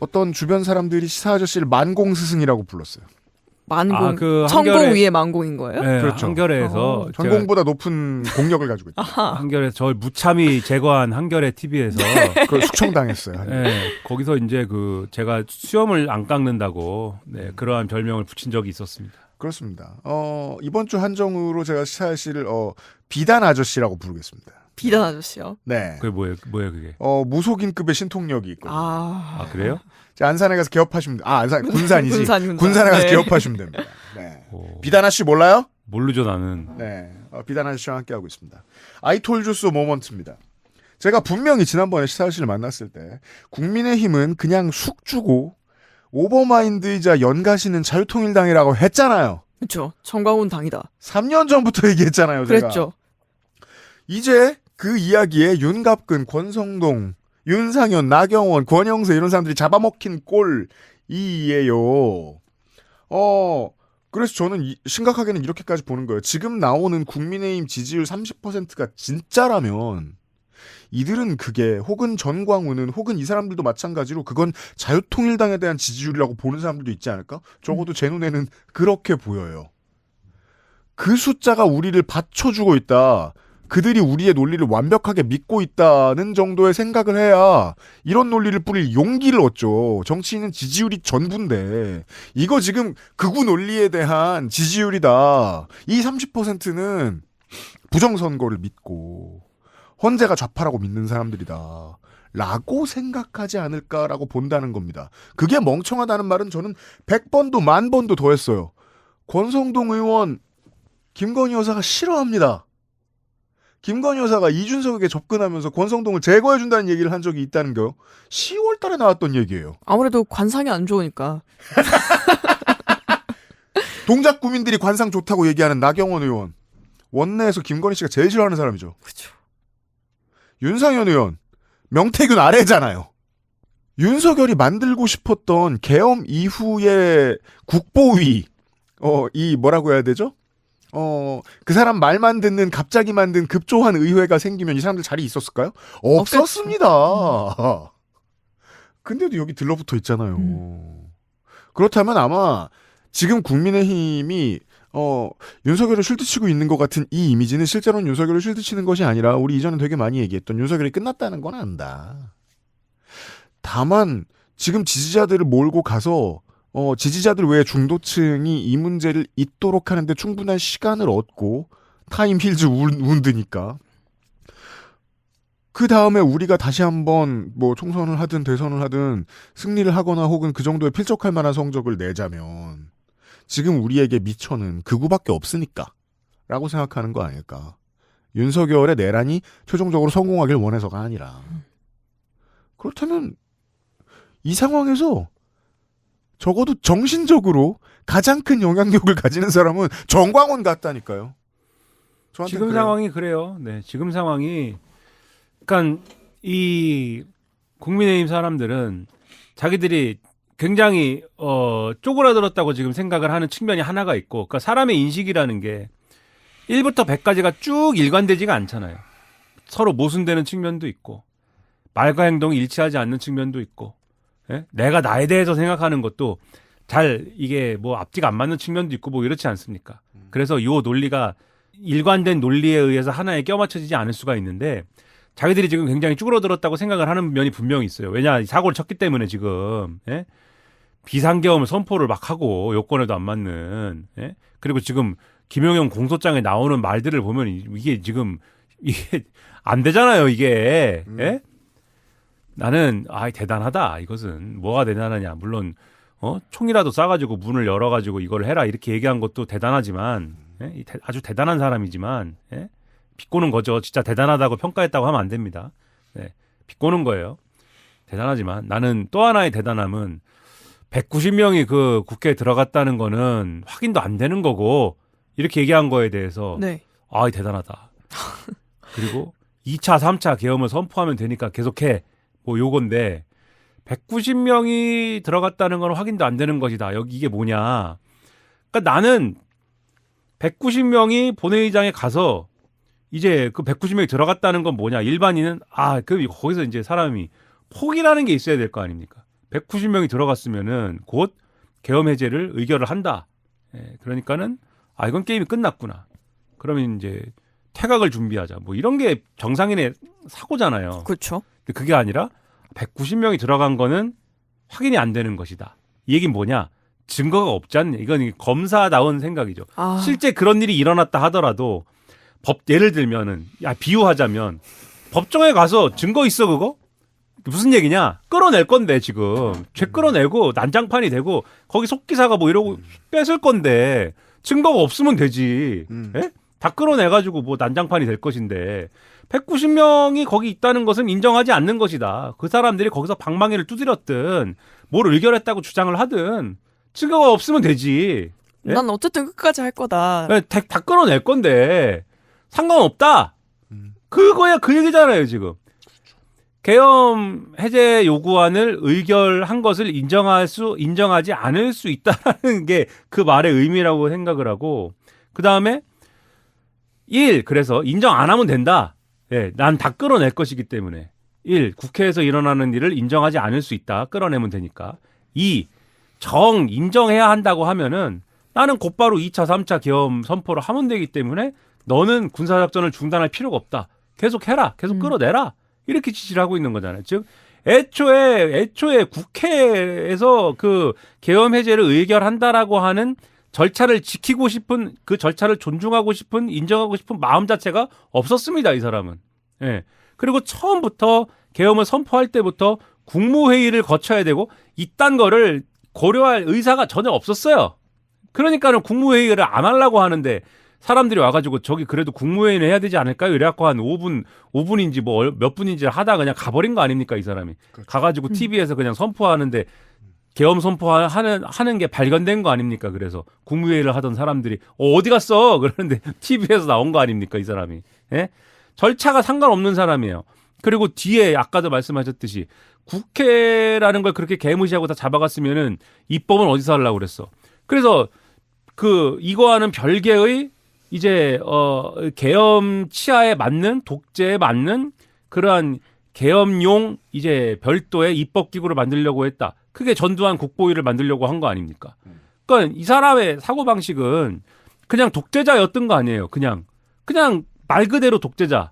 어떤 주변 사람들이 시사 아저씨를 만공스승이라고 불렀어요. 만공, 그 천공 한겨레- 위에 만공인 거예요? 네, 그렇죠. 한겨레에서 전공보다 높은 공력을 가지고 있다. 한겨레 저를 무참히 제거한 한겨레 TV에서 그걸 숙청당했어요. 네, 거기서 이제 그 제가 수염을 안 깎는다고 네, 그러한 별명을 붙인 적이 있었습니다. 그렇습니다. 이번 주 한정으로 제가 시사일 씨를 비단 아저씨라고 부르겠습니다. 비단 아저씨요? 네. 그게 뭐예요 그게? 무속인급의 신통력이 있거든요. 아 그래요? 안산에 가서 개업하시면 안산 군산이지. 군산. 군산에 가서 네. 개업하시면 됩니다. 네. 비단 아저씨 몰라요? 모르죠 나는. 네. 비단 아저씨와 함께하고 있습니다. I told you so 모먼트입니다. 제가 분명히 지난번에 시사일 씨를 만났을 때 국민의힘은 그냥 숙주고 오버마인드이자 연가시는 자유통일당이라고 했잖아요. 그렇죠. 정광훈 당이다. 3년 전부터 얘기했잖아요. 제가. 그랬죠. 이제 그 이야기에 윤갑근, 권성동, 윤상현, 나경원, 권영세 이런 사람들이 잡아먹힌 꼴이에요. 그래서 저는 심각하게는 이렇게까지 보는 거예요. 지금 나오는 국민의힘 지지율 30%가 진짜라면 이들은 그게 혹은 전광훈은 혹은 이 사람들도 마찬가지로 그건 자유통일당에 대한 지지율이라고 보는 사람들도 있지 않을까? 적어도 제 눈에는 그렇게 보여요. 그 숫자가 우리를 받쳐주고 있다. 그들이 우리의 논리를 완벽하게 믿고 있다는 정도의 생각을 해야 이런 논리를 뿌릴 용기를 얻죠. 정치인은 지지율이 전부인데 이거 지금 극우 논리에 대한 지지율이다. 이 30%는 부정선거를 믿고 헌재가 좌파라고 믿는 사람들이다. 라고 생각하지 않을까라고 본다는 겁니다. 그게 멍청하다는 말은 저는 100번도 10,000번도 더 했어요. 권성동 의원, 김건희 여사가 싫어합니다. 김건희 여사가 이준석에게 접근하면서 권성동을 제거해준다는 얘기를 한 적이 있다는 거 10월 달에 나왔던 얘기예요. 아무래도 관상이 안 좋으니까. 동작 구민들이 관상 좋다고 얘기하는 나경원 의원. 원내에서 김건희 씨가 제일 싫어하는 사람이죠. 그렇죠. 윤상현 의원. 명태균 아래잖아요. 윤석열이 만들고 싶었던 계엄 이후의 국보위, 이 뭐라고 해야 되죠? 그 사람 말만 듣는 갑자기 만든 급조한 의회가 생기면 이 사람들 자리 있었을까요? 없었습니다. 근데도 여기 들러붙어 있잖아요. 그렇다면 아마 지금 국민의힘이 윤석열을 쉴드치고 있는 것 같은 이 이미지는 실제로는 윤석열을 쉴드치는 것이 아니라 우리 이전에 되게 많이 얘기했던 윤석열이 끝났다는 건 안다. 다만 지금 지지자들을 몰고 가서 지지자들 외에 중도층이 이 문제를 잊도록 하는데 충분한 시간을 얻고 타임 힐즈 운드니까 그 다음에 우리가 다시 한번 뭐 총선을 하든 대선을 하든 승리를 하거나 혹은 그 정도에 필적할 만한 성적을 내자면 지금 우리에게 미천은 극우밖에 없으니까 라고 생각하는 거 아닐까. 윤석열의 내란이 최종적으로 성공하길 원해서가 아니라. 그렇다면 이 상황에서 적어도 정신적으로 가장 큰 영향력을 가지는 사람은 정광훈 같다니까요. 지금 그래요. 상황이 그래요. 네, 지금 상황이 그러니까 이 국민의힘 사람들은 자기들이 굉장히 쪼그라들었다고 지금 생각을 하는 측면이 하나가 있고, 그러니까 사람의 인식이라는 게 1부터 100까지가 쭉 일관되지가 않잖아요. 서로 모순되는 측면도 있고, 말과 행동이 일치하지 않는 측면도 있고, 예? 내가 나에 대해서 생각하는 것도 잘 이게 뭐 앞뒤가 안 맞는 측면도 있고 뭐 이렇지 않습니까? 그래서 이 논리가 일관된 논리에 의해서 하나에 껴맞춰지지 않을 수가 있는데 자기들이 지금 굉장히 쭈그러들었다고 생각을 하는 면이 분명히 있어요. 왜냐, 사고를 쳤기 때문에 지금 비상계엄을 선포를 막 하고 여권에도 안 맞는 그리고 지금 김용현 공소장에 나오는 말들을 보면 이게 지금 이게 안 되잖아요. 이게 나는 대단하다. 이것은 뭐가 대단하냐. 물론 총이라도 쏴가지고 문을 열어가지고 이걸 해라 이렇게 얘기한 것도 대단하지만 아주 대단한 사람이지만 비꼬는 거죠. 진짜 대단하다고 평가했다고 하면 안 됩니다. 비꼬는 거예요. 대단하지만 나는 또 하나의 대단함은 190명이 그 국회에 들어갔다는 거는 확인도 안 되는 거고 이렇게 얘기한 거에 대해서 대단하다. 그리고 2차, 3차 계엄을 선포하면 되니까 계속해. 뭐 요건데 190명이 들어갔다는 건 확인도 안 되는 것이다. 여기 이게 뭐냐. 그러니까 나는 190명이 본회의장에 가서 이제 그 190명이 들어갔다는 건 뭐냐. 일반인은 그 거기서 이제 사람이 폭이라는 게 있어야 될 거 아닙니까? 190명이 들어갔으면은 곧 계엄 해제를 의결을 한다. 그러니까는 이건 게임이 끝났구나. 그러면 이제 퇴각을 준비하자. 뭐 이런 게 정상인의 사고잖아요. 그렇죠. 근데 그게 아니라 190명이 들어간 거는 확인이 안 되는 것이다. 이 얘기는 뭐냐? 증거가 없지 않냐. 이건 검사다운 생각이죠. 실제 그런 일이 일어났다 하더라도 예를 들면은 비유하자면 법정에 가서 증거 있어 그거? 무슨 얘기냐? 끌어낼 건데 지금 죄 끌어내고 난장판이 되고 거기 속기사가 뭐 이러고 뺏을 건데 증거가 없으면 되지. 다 끌어내가지고 뭐 난장판이 될 것인데 190명이 거기 있다는 것은 인정하지 않는 것이다. 그 사람들이 거기서 방망이를 두드렸든 뭘 의결했다고 주장을 하든 증거가 없으면 되지. 난 어쨌든 끝까지 할 거다. 다 끌어낼 건데 상관없다. 그거야 그 얘기잖아요 지금. 계엄 해제 요구안을 의결한 것을 인정하지 않을 수 있다라는 게 그 말의 의미라고 생각을 하고 그 다음에 그래서 인정 안 하면 된다. 난 다 끌어낼 것이기 때문에. 국회에서 일어나는 일을 인정하지 않을 수 있다. 끌어내면 되니까. 인정해야 한다고 하면은 나는 곧바로 2차, 3차 계엄 선포를 하면 되기 때문에 너는 군사작전을 중단할 필요가 없다. 계속 해라. 계속 끌어내라. 이렇게 지시를 하고 있는 거잖아요. 즉, 애초에 국회에서 그 계엄 해제를 의결한다라고 하는 절차를 지키고 싶은 그 절차를 존중하고 싶은 인정하고 싶은 마음 자체가 없었습니다. 이 사람은. 그리고 처음부터 계엄을 선포할 때부터 국무회의를 거쳐야 되고 이딴 거를 고려할 의사가 전혀 없었어요. 그러니까는 국무회의를 안 하려고 하는데 사람들이 와가지고 저기 그래도 국무회의는 해야 되지 않을까요? 이래갖고 한 5분인지 뭐 몇 분인지 하다 그냥 가버린 거 아닙니까? 이 사람이. 그렇죠. 가가지고 TV에서 그냥 선포하는데 계엄 선포하는 게 발견된 거 아닙니까? 그래서 국무회의를 하던 사람들이 어디 갔어? 그러는데 TV에서 나온 거 아닙니까? 이 사람이. 절차가 상관없는 사람이에요. 그리고 뒤에 아까도 말씀하셨듯이 국회라는 걸 그렇게 개무시하고 다 잡아갔으면은 입법은 어디서 하려고 그랬어. 그래서 이거와는 별개의 이제 계엄 치하에 맞는 독재에 맞는 그러한 계엄용 이제 별도의 입법 기구를 만들려고 했다. 그게 전두환 국보위를 만들려고 한 거 아닙니까? 그러니까 이 사람의 사고 방식은 그냥 독재자였던 거 아니에요. 그냥 말 그대로 독재자.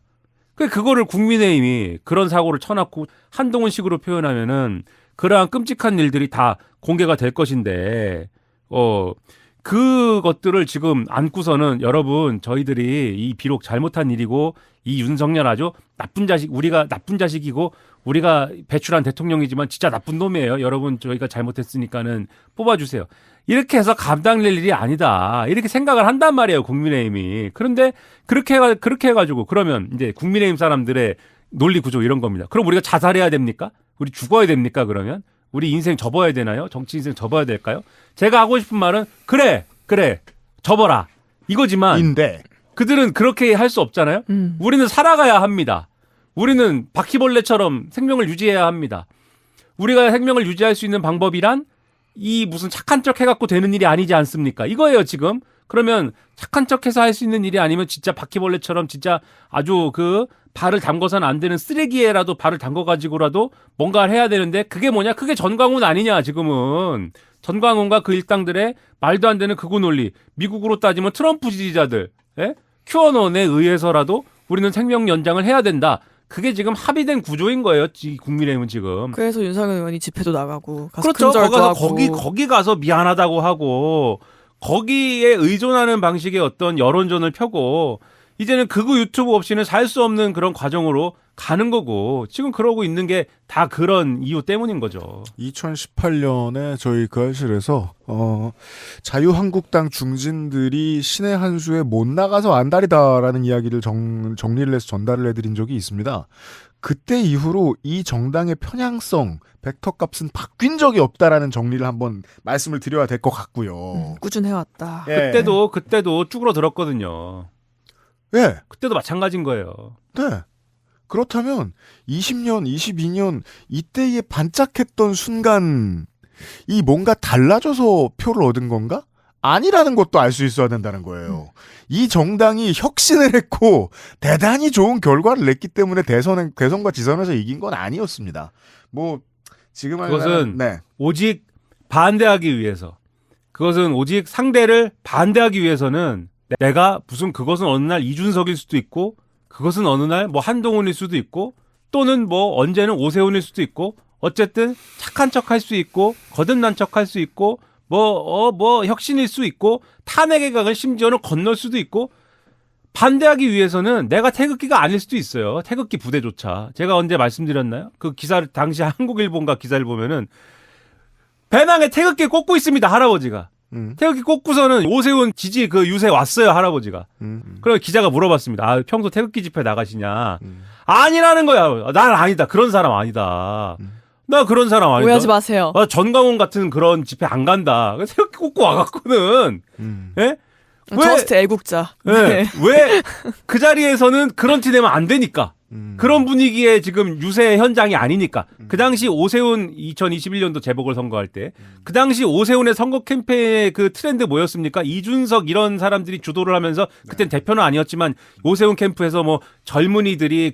그거를 국민의힘이 그런 사고를 쳐놨고 한동훈식으로 표현하면은 그러한 끔찍한 일들이 다 공개가 될 것인데 그것들을 지금 안고서는 여러분 저희들이 이 비록 잘못한 일이고 이 윤석열 아주 나쁜 자식 우리가 나쁜 자식이고 우리가 배출한 대통령이지만 진짜 나쁜 놈이에요. 여러분 저희가 잘못했으니까는 뽑아주세요. 이렇게 해서 감당될 일이 아니다. 이렇게 생각을 한단 말이에요. 국민의힘이. 그런데 그렇게 해가지고 그러면 이제 국민의힘 사람들의 논리 구조 이런 겁니다. 그럼 우리가 자살해야 됩니까? 우리 죽어야 됩니까? 그러면 우리 인생 접어야 되나요? 정치 인생 접어야 될까요? 제가 하고 싶은 말은 그래 접어라 이거지만 그들은 그렇게 할 수 없잖아요. 우리는 살아가야 합니다. 우리는 바퀴벌레처럼 생명을 유지해야 합니다. 우리가 생명을 유지할 수 있는 방법이란 이 무슨 착한 척 해갖고 되는 일이 아니지 않습니까? 이거예요 지금. 그러면 착한 척해서 할 수 있는 일이 아니면 진짜 바퀴벌레처럼 진짜 아주 발을 담궈서는 안 되는 쓰레기에라도 발을 담궈가지고라도 뭔가를 해야 되는데 그게 뭐냐? 그게 전광훈 아니냐 지금은. 전광훈과 그 일당들의 말도 안 되는 극우 논리. 미국으로 따지면 트럼프 지지자들. QAnon에 의해서라도 우리는 생명 연장을 해야 된다. 그게 지금 합의된 구조인 거예요. 국민의힘은 지금. 그래서 윤석열 의원이 집회도 나가고 가서 그렇죠. 큰절도 하고. 거기 가서 미안하다고 하고 거기에 의존하는 방식의 어떤 여론전을 펴고 이제는 극우 유튜브 없이는 살 수 없는 그런 과정으로 가는 거고 지금 그러고 있는 게 다 그런 이유 때문인 거죠. 2018년에 저희 그 알실에서 자유한국당 중진들이 신의 한 수에 못 나가서 안달이다라는 이야기를 정리를 해서 전달을 해드린 적이 있습니다. 그때 이후로 이 정당의 편향성, 벡터값은 바뀐 적이 없다라는 정리를 한번 말씀을 드려야 될 것 같고요. 꾸준해왔다. 예. 그때도 쭈그러들었거든요. 예. 그때도 마찬가지인 거예요. 네. 그렇다면 20년, 22년 이때에 반짝했던 순간 이 뭔가 달라져서 표를 얻은 건가? 아니라는 것도 알 수 있어야 된다는 거예요. 이 정당이 혁신을 했고 대단히 좋은 결과를 냈기 때문에 대선과 지선에서 이긴 건 아니었습니다. 뭐 지금 그것은 오직 반대하기 위해서 그것은 오직 상대를 반대하기 위해서는 내가 무슨 그것은 어느 날 이준석일 수도 있고 그것은 어느 날 뭐 한동훈일 수도 있고 또는 뭐 언제는 오세훈일 수도 있고 어쨌든 착한 척 할 수 있고 거듭난 척 할 수 있고 뭐 혁신일 수 있고 탄핵의 각을 심지어는 건널 수도 있고 반대하기 위해서는 내가 태극기가 아닐 수도 있어요. 태극기 부대조차. 제가 언제 말씀드렸나요? 그 기사를 당시 한국일보인가 기사를 보면은 배낭에 태극기 꽂고 있습니다. 할아버지가. 태극기 꽂고서는 오세훈 지지 유세 왔어요. 할아버지가. 그래서 기자가 물어봤습니다. 평소 태극기 집회 나가시냐. 아니라는 거야. 난 아니다. 그런 사람 아니다. 나 그런 사람 아니다. 오해하지 마세요. 전광훈 같은 그런 집회 안 간다. 태극기 꽂고 와갖고는. 예? 저스트 애국자. 네. 왜 그 자리에서는 그런 티 내면 안 되니까. 그런 분위기에 지금 유세 현장이 아니니까. 그 당시 오세훈 2021년도 재보궐선거할 때 그 당시 오세훈의 선거 캠페인의 그 트렌드 뭐였습니까? 이준석 이런 사람들이 주도를 하면서 그땐 대표는 아니었지만 오세훈 캠프에서 뭐 젊은이들이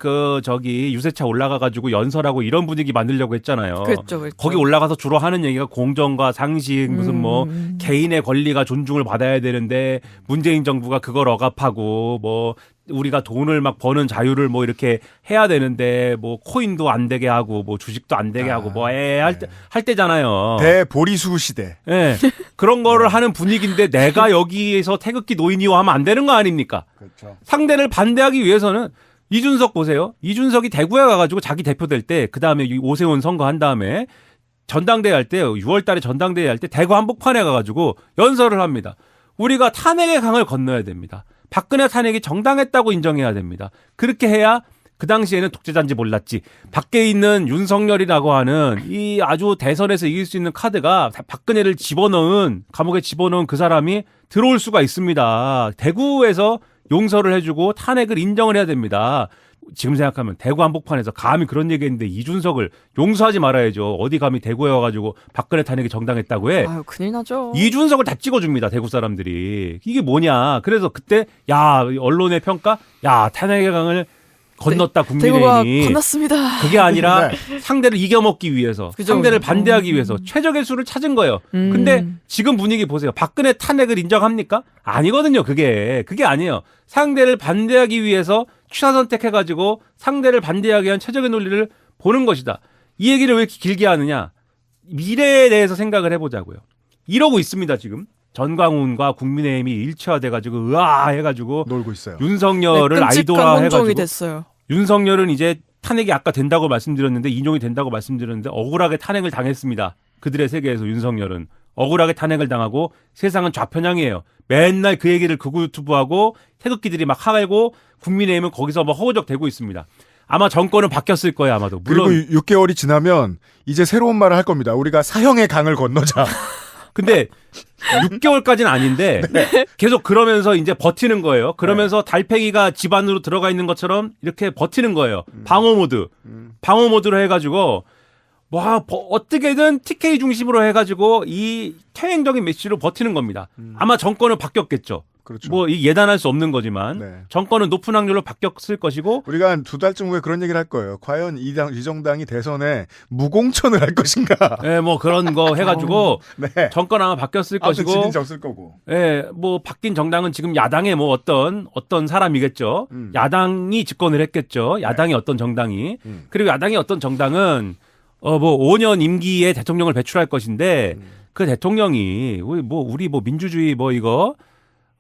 유세차 올라가가지고 연설하고 이런 분위기 만들려고 했잖아요. 그렇죠. 거기 올라가서 주로 하는 얘기가 공정과 상식 무슨 뭐 개인의 권리가 존중을 받아야 되는데 문재인 정부가 그걸 억압하고 뭐 우리가 돈을 막 버는 자유를 뭐 이렇게 해야 되는데 뭐 코인도 안 되게 하고 뭐 주식도 안 되게 하고 뭐 할 때잖아요. 대보리수 시대. 네. 그런 거를 하는 분위기인데 내가 여기에서 태극기 노인이요 하면 안 되는 거 아닙니까? 그렇죠. 상대를 반대하기 위해서는 이준석 보세요. 이준석이 대구에 가가지고 자기 대표 될 때 그다음에 오세훈 선거한 다음에 전당대회 할 때 6월 달에 전당대회 할 때 대구 한복판에 가가지고 연설을 합니다. 우리가 탄핵의 강을 건너야 됩니다. 박근혜 탄핵이 정당했다고 인정해야 됩니다. 그렇게 해야 그 당시에는 독재자인지 몰랐지. 밖에 있는 윤석열이라고 하는 이 아주 대선에서 이길 수 있는 카드가 박근혜를 감옥에 집어넣은 그 사람이 들어올 수가 있습니다. 대구에서 용서를 해주고 탄핵을 인정을 해야 됩니다. 지금 생각하면 대구 한복판에서 감히 그런 얘기했는데 이준석을 용서하지 말아야죠. 어디 감히 대구에 와가지고 박근혜 탄핵이 정당했다고 해. 아유, 큰일 나죠. 이준석을 다 찍어줍니다. 대구 사람들이. 이게 뭐냐. 그래서 그때 야 언론의 평가 야 탄핵의 강을 건넜다 대구가 국민의힘이. 건넜습니다. 그게 아니라 네. 상대를 이겨먹기 위해서 그죠. 상대를 반대하기 위해서 최적의 수를 찾은 거예요. 근데 지금 분위기 보세요. 박근혜 탄핵을 인정합니까? 아니거든요. 그게 아니에요. 상대를 반대하기 위해서 취사 선택해가지고 상대를 반대하기 위한 최적의 논리를 보는 것이다. 이 얘기를 왜 이렇게 길게 하느냐. 미래에 대해서 생각을 해보자고요. 이러고 있습니다. 지금 전광훈과 국민의힘이 일체화돼가지고 으아 해가지고 놀고 있어요. 윤석열을 아이돌화 해가지고 됐어요. 윤석열은 이제 탄핵이 아까 된다고 말씀드렸는데 인용이 된다고 말씀드렸는데 억울하게 탄핵을 당했습니다. 그들의 세계에서 윤석열은 억울하게 탄핵을 당하고 세상은 좌편향이에요. 맨날 그 얘기를 극우 유튜브하고 태극기들이 막 하갈고 국민의힘은 거기서 막 허우적대고 있습니다. 아마 정권은 바뀌었을 거예요. 아마도. 물론 그리고 6개월이 지나면 이제 새로운 말을 할 겁니다. 우리가 사형의 강을 건너자. 근데 6개월까지는 아닌데 계속 그러면서 이제 버티는 거예요. 그러면서 달팽이가 집 안으로 들어가 있는 것처럼 이렇게 버티는 거예요. 방어 모드로 해가지고 뭐 어떻게든 TK 중심으로 해가지고 이 퇴행적인 메시지로 버티는 겁니다. 아마 정권은 바뀌었겠죠. 그렇죠. 뭐 이 예단할 수 없는 거지만 네. 정권은 높은 확률로 바뀌었을 것이고 우리가 한 2달쯤 후에 그런 얘기를 할 거예요. 과연 이 정당이 대선에 무공천을 할 것인가. 예, 뭐 그런 거 해가지고 네. 정권 아마 바뀌었을 것이고 지긴 졌을 거고. 예, 뭐 바뀐 정당은 지금 야당의 뭐 어떤 사람이겠죠. 야당이 집권을 했겠죠. 야당의 어떤 정당이. 그리고 야당의 어떤 정당은 뭐 5년 임기에 대통령을 배출할 것인데 그 대통령이 우리 민주주의 뭐 이거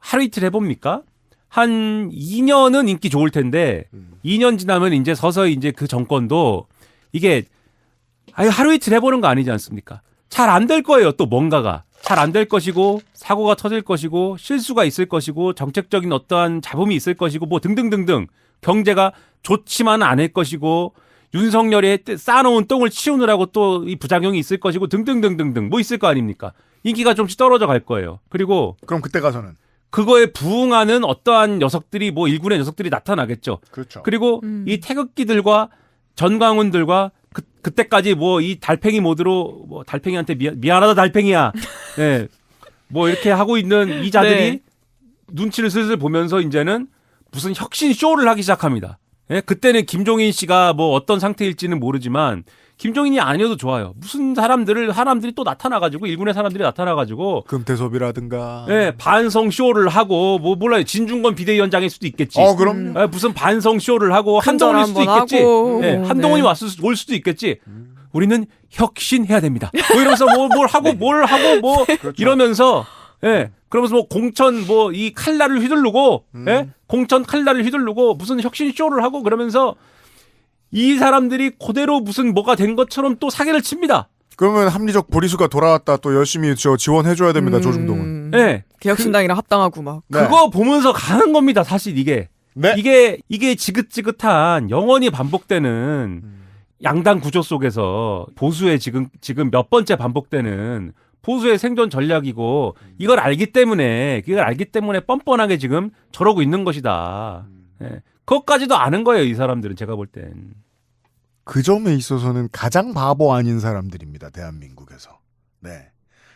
하루 이틀 해봅니까? 한 2년은 인기 좋을 텐데 2년 지나면 이제 서서히 이제 그 정권도 이게 하루 이틀 해보는 거 아니지 않습니까? 잘 안 될 거예요. 또 뭔가가 잘 안 될 것이고 사고가 터질 것이고 실수가 있을 것이고 정책적인 어떠한 잡음이 있을 것이고 뭐 등등등등 경제가 좋지만은 않을 것이고 윤석열이 쌓아놓은 똥을 치우느라고 또 이 부작용이 있을 것이고 등등등등등 뭐 있을 거 아닙니까? 인기가 좀씩 떨어져 갈 거예요. 그리고 그럼 그때 가서는 그거에 부응하는 어떠한 녀석들이 뭐 일군의 녀석들이 나타나겠죠. 그렇죠. 그리고 이 태극기들과 전광훈들과 그때까지 뭐 이 달팽이 모드로 뭐 달팽이한테 미안하다 달팽이야. 네. 뭐 이렇게 하고 있는 이 자들이 네. 눈치를 슬슬 보면서 이제는 무슨 혁신 쇼를 하기 시작합니다. 예? 그때는 김종인 씨가 뭐 어떤 상태일지는 모르지만 김종인이 아니어도 좋아요. 무슨 사람들이 또 나타나가지고 일군의 사람들이 나타나가지고 금태섭이라든가 예, 반성 쇼를 하고 뭐 몰라요. 진중권 비대위원장일 수도 있겠지. 그럼 예, 무슨 반성 쇼를 하고 한동훈일 수도 있겠지. 예, 한동훈이 올 수도 있겠지. 우리는 혁신해야 됩니다. 뭐 이러면서 뭘 하고 뭐 그렇죠. 이러면서 예. 그러면서 뭐 공천 뭐 이 칼날을 휘두르고 예? 공천 칼날을 휘두르고 무슨 혁신 쇼를 하고 그러면서 이 사람들이 그대로 무슨 뭐가 된 것처럼 또 사기를 칩니다. 그러면 합리적 보리수가 돌아왔다. 또 열심히 지원해줘야 됩니다. 조중동은. 네. 개혁신당이랑 합당하고 막. 네. 그거 보면서 가는 겁니다. 사실 이게. 네. 이게 지긋지긋한 영원히 반복되는 양당 구조 속에서 보수의 지금 몇 번째 반복되는 보수의 생존 전략이고 이걸 알기 때문에 뻔뻔하게 지금 저러고 있는 것이다. 네. 그것까지도 아는 거예요, 이 사람들은. 제가 볼 땐. 그 점에 있어서는 가장 바보 아닌 사람들입니다. 대한민국에서. 네.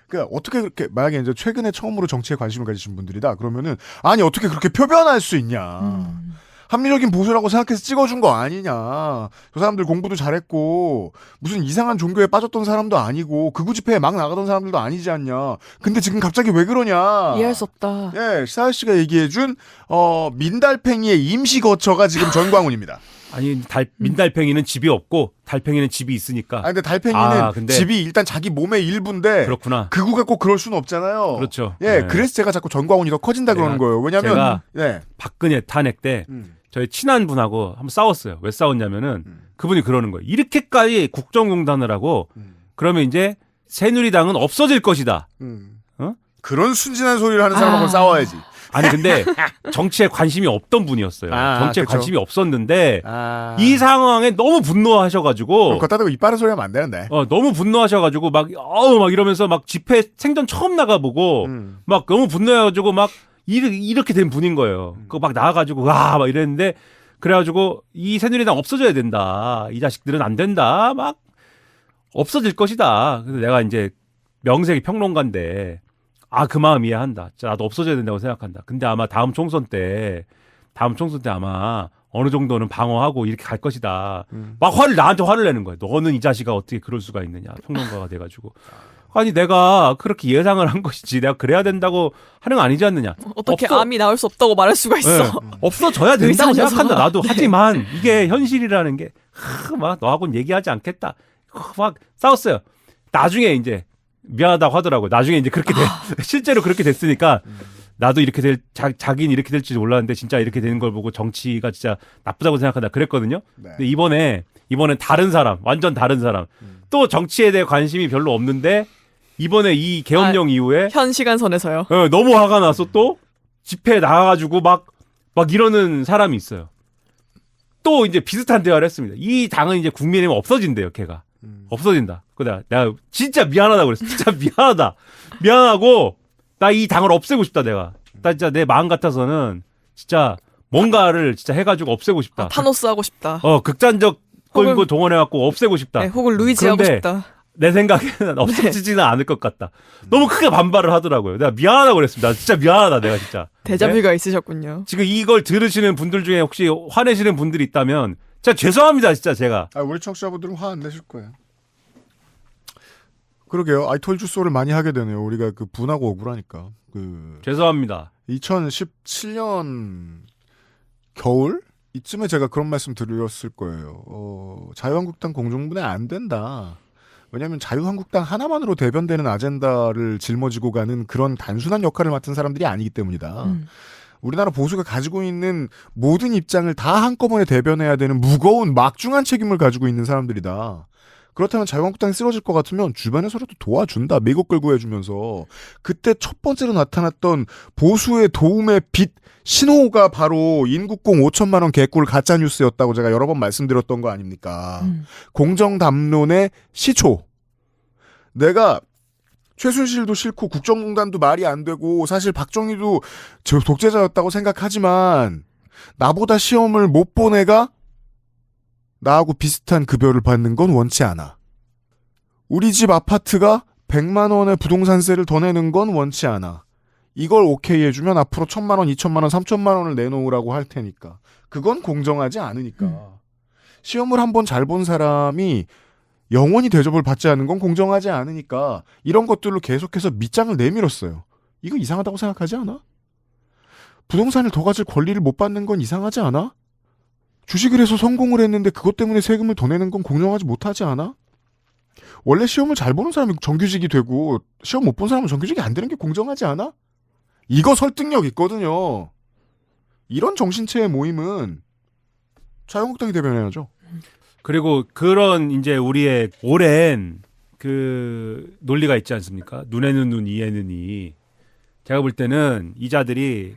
그러니까 어떻게 그렇게 만약에 이제 최근에 처음으로 정치에 관심을 가지신 분들이다. 그러면은 아니 어떻게 그렇게 표변할 수 있냐. 합리적인 보수라고 생각해서 찍어준 거 아니냐. 저 사람들 공부도 잘했고 무슨 이상한 종교에 빠졌던 사람도 아니고 극우 집회에 막 나가던 사람들도 아니지 않냐. 근데 지금 갑자기 왜 그러냐. 이해할 수 없다. 예, 시사할 씨가 얘기해준 민달팽이의 임시 거처가 지금 전광훈입니다. 아니 민달팽이는 집이 없고 달팽이는 집이 있으니까. 근데 달팽이는 근데 집이 일단 자기 몸의 일부인데 그렇구나. 극우가 꼭 그럴 수는 없잖아요. 그렇죠. 예, 네. 그래서 제가 자꾸 전광훈이 더 커진다 그러는 거예요. 왜냐면 제가 네. 박근혜 탄핵 때 저희 친한 분하고 한번 싸웠어요. 왜 싸웠냐면은 그분이 그러는 거예요. 이렇게까지 국정농단을 하고 그러면 이제 새누리당은 없어질 것이다. 그런 순진한 소리를 하는 사람하고 싸워야지. 아니 근데 정치에 관심이 없던 분이었어요. 정치에 그쵸. 관심이 없었는데 이 상황에 너무 분노하셔가지고 걷다 대고 이빨은 소리 하면 안 되는데. 너무 분노하셔가지고 막 이러면서 막 집회 생전 처음 나가보고 막 너무 분노해가지고 막 이렇게 된 분인 거예요. 그거 막 나와가지고 막 이랬는데 그래가지고 이 새누리당 없어져야 된다. 이 자식들은 안 된다. 막 없어질 것이다. 그래서 내가 이제 명색이 평론가인데 그 마음 이해한다. 진짜 나도 없어져야 된다고 생각한다. 근데 아마 다음 총선 때 아마 어느 정도는 방어하고 이렇게 갈 것이다. 막 나한테 화를 내는 거야. 너는 이 자식아 어떻게 그럴 수가 있느냐. 평론가가 돼가지고. 아니 내가 그렇게 예상을 한 것이지 내가 그래야 된다고 하는 거 아니지 않느냐. 어떻게 암이 나올 수 없다고 말할 수가 있어. 네, 없어져야 된다고 의사셔서. 생각한다. 나도 네. 하지만 이게 현실이라는 게 막 너하고는 얘기하지 않겠다. 막 싸웠어요. 나중에 이제 미안하다고 하더라고요. 나중에 이제 그렇게 실제로 그렇게 됐으니까 나도 이렇게 자기는 이렇게 될지 몰랐는데 진짜 이렇게 되는 걸 보고 정치가 진짜 나쁘다고 생각한다. 그랬거든요. 네. 근데 이번엔 다른 사람, 완전 다른 사람. 또 정치에 대해 관심이 별로 없는데 이번에 이 계엄령 이후에 현 시간선에서요. 너무 화가 나서 또 집회에 나가가지고 막 이러는 사람이 있어요. 또 이제 비슷한 대화를 했습니다. 이 당은 이제 국민의힘 없어진대요, 걔가. 없어진다. 내가 진짜 미안하다고 그랬어. 진짜 미안하다. 미안하고 나 이 당을 없애고 싶다, 내가. 나 진짜 내 마음 같아서는 진짜 뭔가를 진짜 해가지고 없애고 싶다. 타노스 하고 싶다. 극단적 걸 동원해갖고 없애고 싶다. 네, 혹은 루이지 하고 싶다. 내 생각에는 없어지지는 않을 것 같다. 너무 크게 반발을 하더라고요. 내가 미안하다고 그랬습니다. 진짜 미안하다, 내가 진짜. 데자뷰가 있으셨군요. 지금 이걸 들으시는 분들 중에 혹시 화내시는 분들이 있다면 진짜 죄송합니다, 진짜 제가. 우리 청취자분들은 화 안 내실 거예요. 그러게요. I told you so를 많이 하게 되네요. 우리가 분하고 억울하니까. 죄송합니다. 2017년 겨울 이쯤에 제가 그런 말씀 드렸을 거예요. 자유한국당 공중분해 안 된다. 왜냐하면 자유한국당 하나만으로 대변되는 아젠다를 짊어지고 가는 그런 단순한 역할을 맡은 사람들이 아니기 때문이다. 우리나라 보수가 가지고 있는 모든 입장을 다 한꺼번에 대변해야 되는 무거운 막중한 책임을 가지고 있는 사람들이다. 그렇다면 자유한국당이 쓰러질 것 같으면 주변에서라도 도와준다. 미국 끌고 해주면서. 그때 첫 번째로 나타났던 보수의 도움의 빛 신호가 바로 인국공 5천만 원 개꿀 가짜뉴스였다고 제가 여러 번 말씀드렸던 거 아닙니까? 공정담론의 시초. 내가 최순실도 싫고 국정농단도 말이 안 되고 사실 박정희도 독재자였다고 생각하지만 나보다 시험을 못 본 애가 나하고 비슷한 급여를 받는 건 원치 않아. 우리 집 아파트가 100만 원의 부동산세를 더 내는 건 원치 않아. 이걸 오케이 해주면 앞으로 1,000만 원, 2,000만 원, 3,000만 원을 내놓으라고 할 테니까. 그건 공정하지 않으니까. 시험을 한번 잘 본 사람이 영원히 대접을 받지 않는 건 공정하지 않으니까 이런 것들로 계속해서 밑장을 내밀었어요. 이거 이상하다고 생각하지 않아? 부동산을 더 가질 권리를 못 받는 건 이상하지 않아? 주식을 해서 성공을 했는데 그것 때문에 세금을 더 내는 건 공정하지 못하지 않아? 원래 시험을 잘 보는 사람이 정규직이 되고 시험 못 본 사람은 정규직이 안 되는 게 공정하지 않아? 이거 설득력 있거든요. 이런 정신체의 모임은 자유한국당이 대변해야죠. 그리고 그런 이제 우리의 오랜 그 논리가 있지 않습니까? 눈에는 눈, 이에는 이. 제가 볼 때는 이 자들이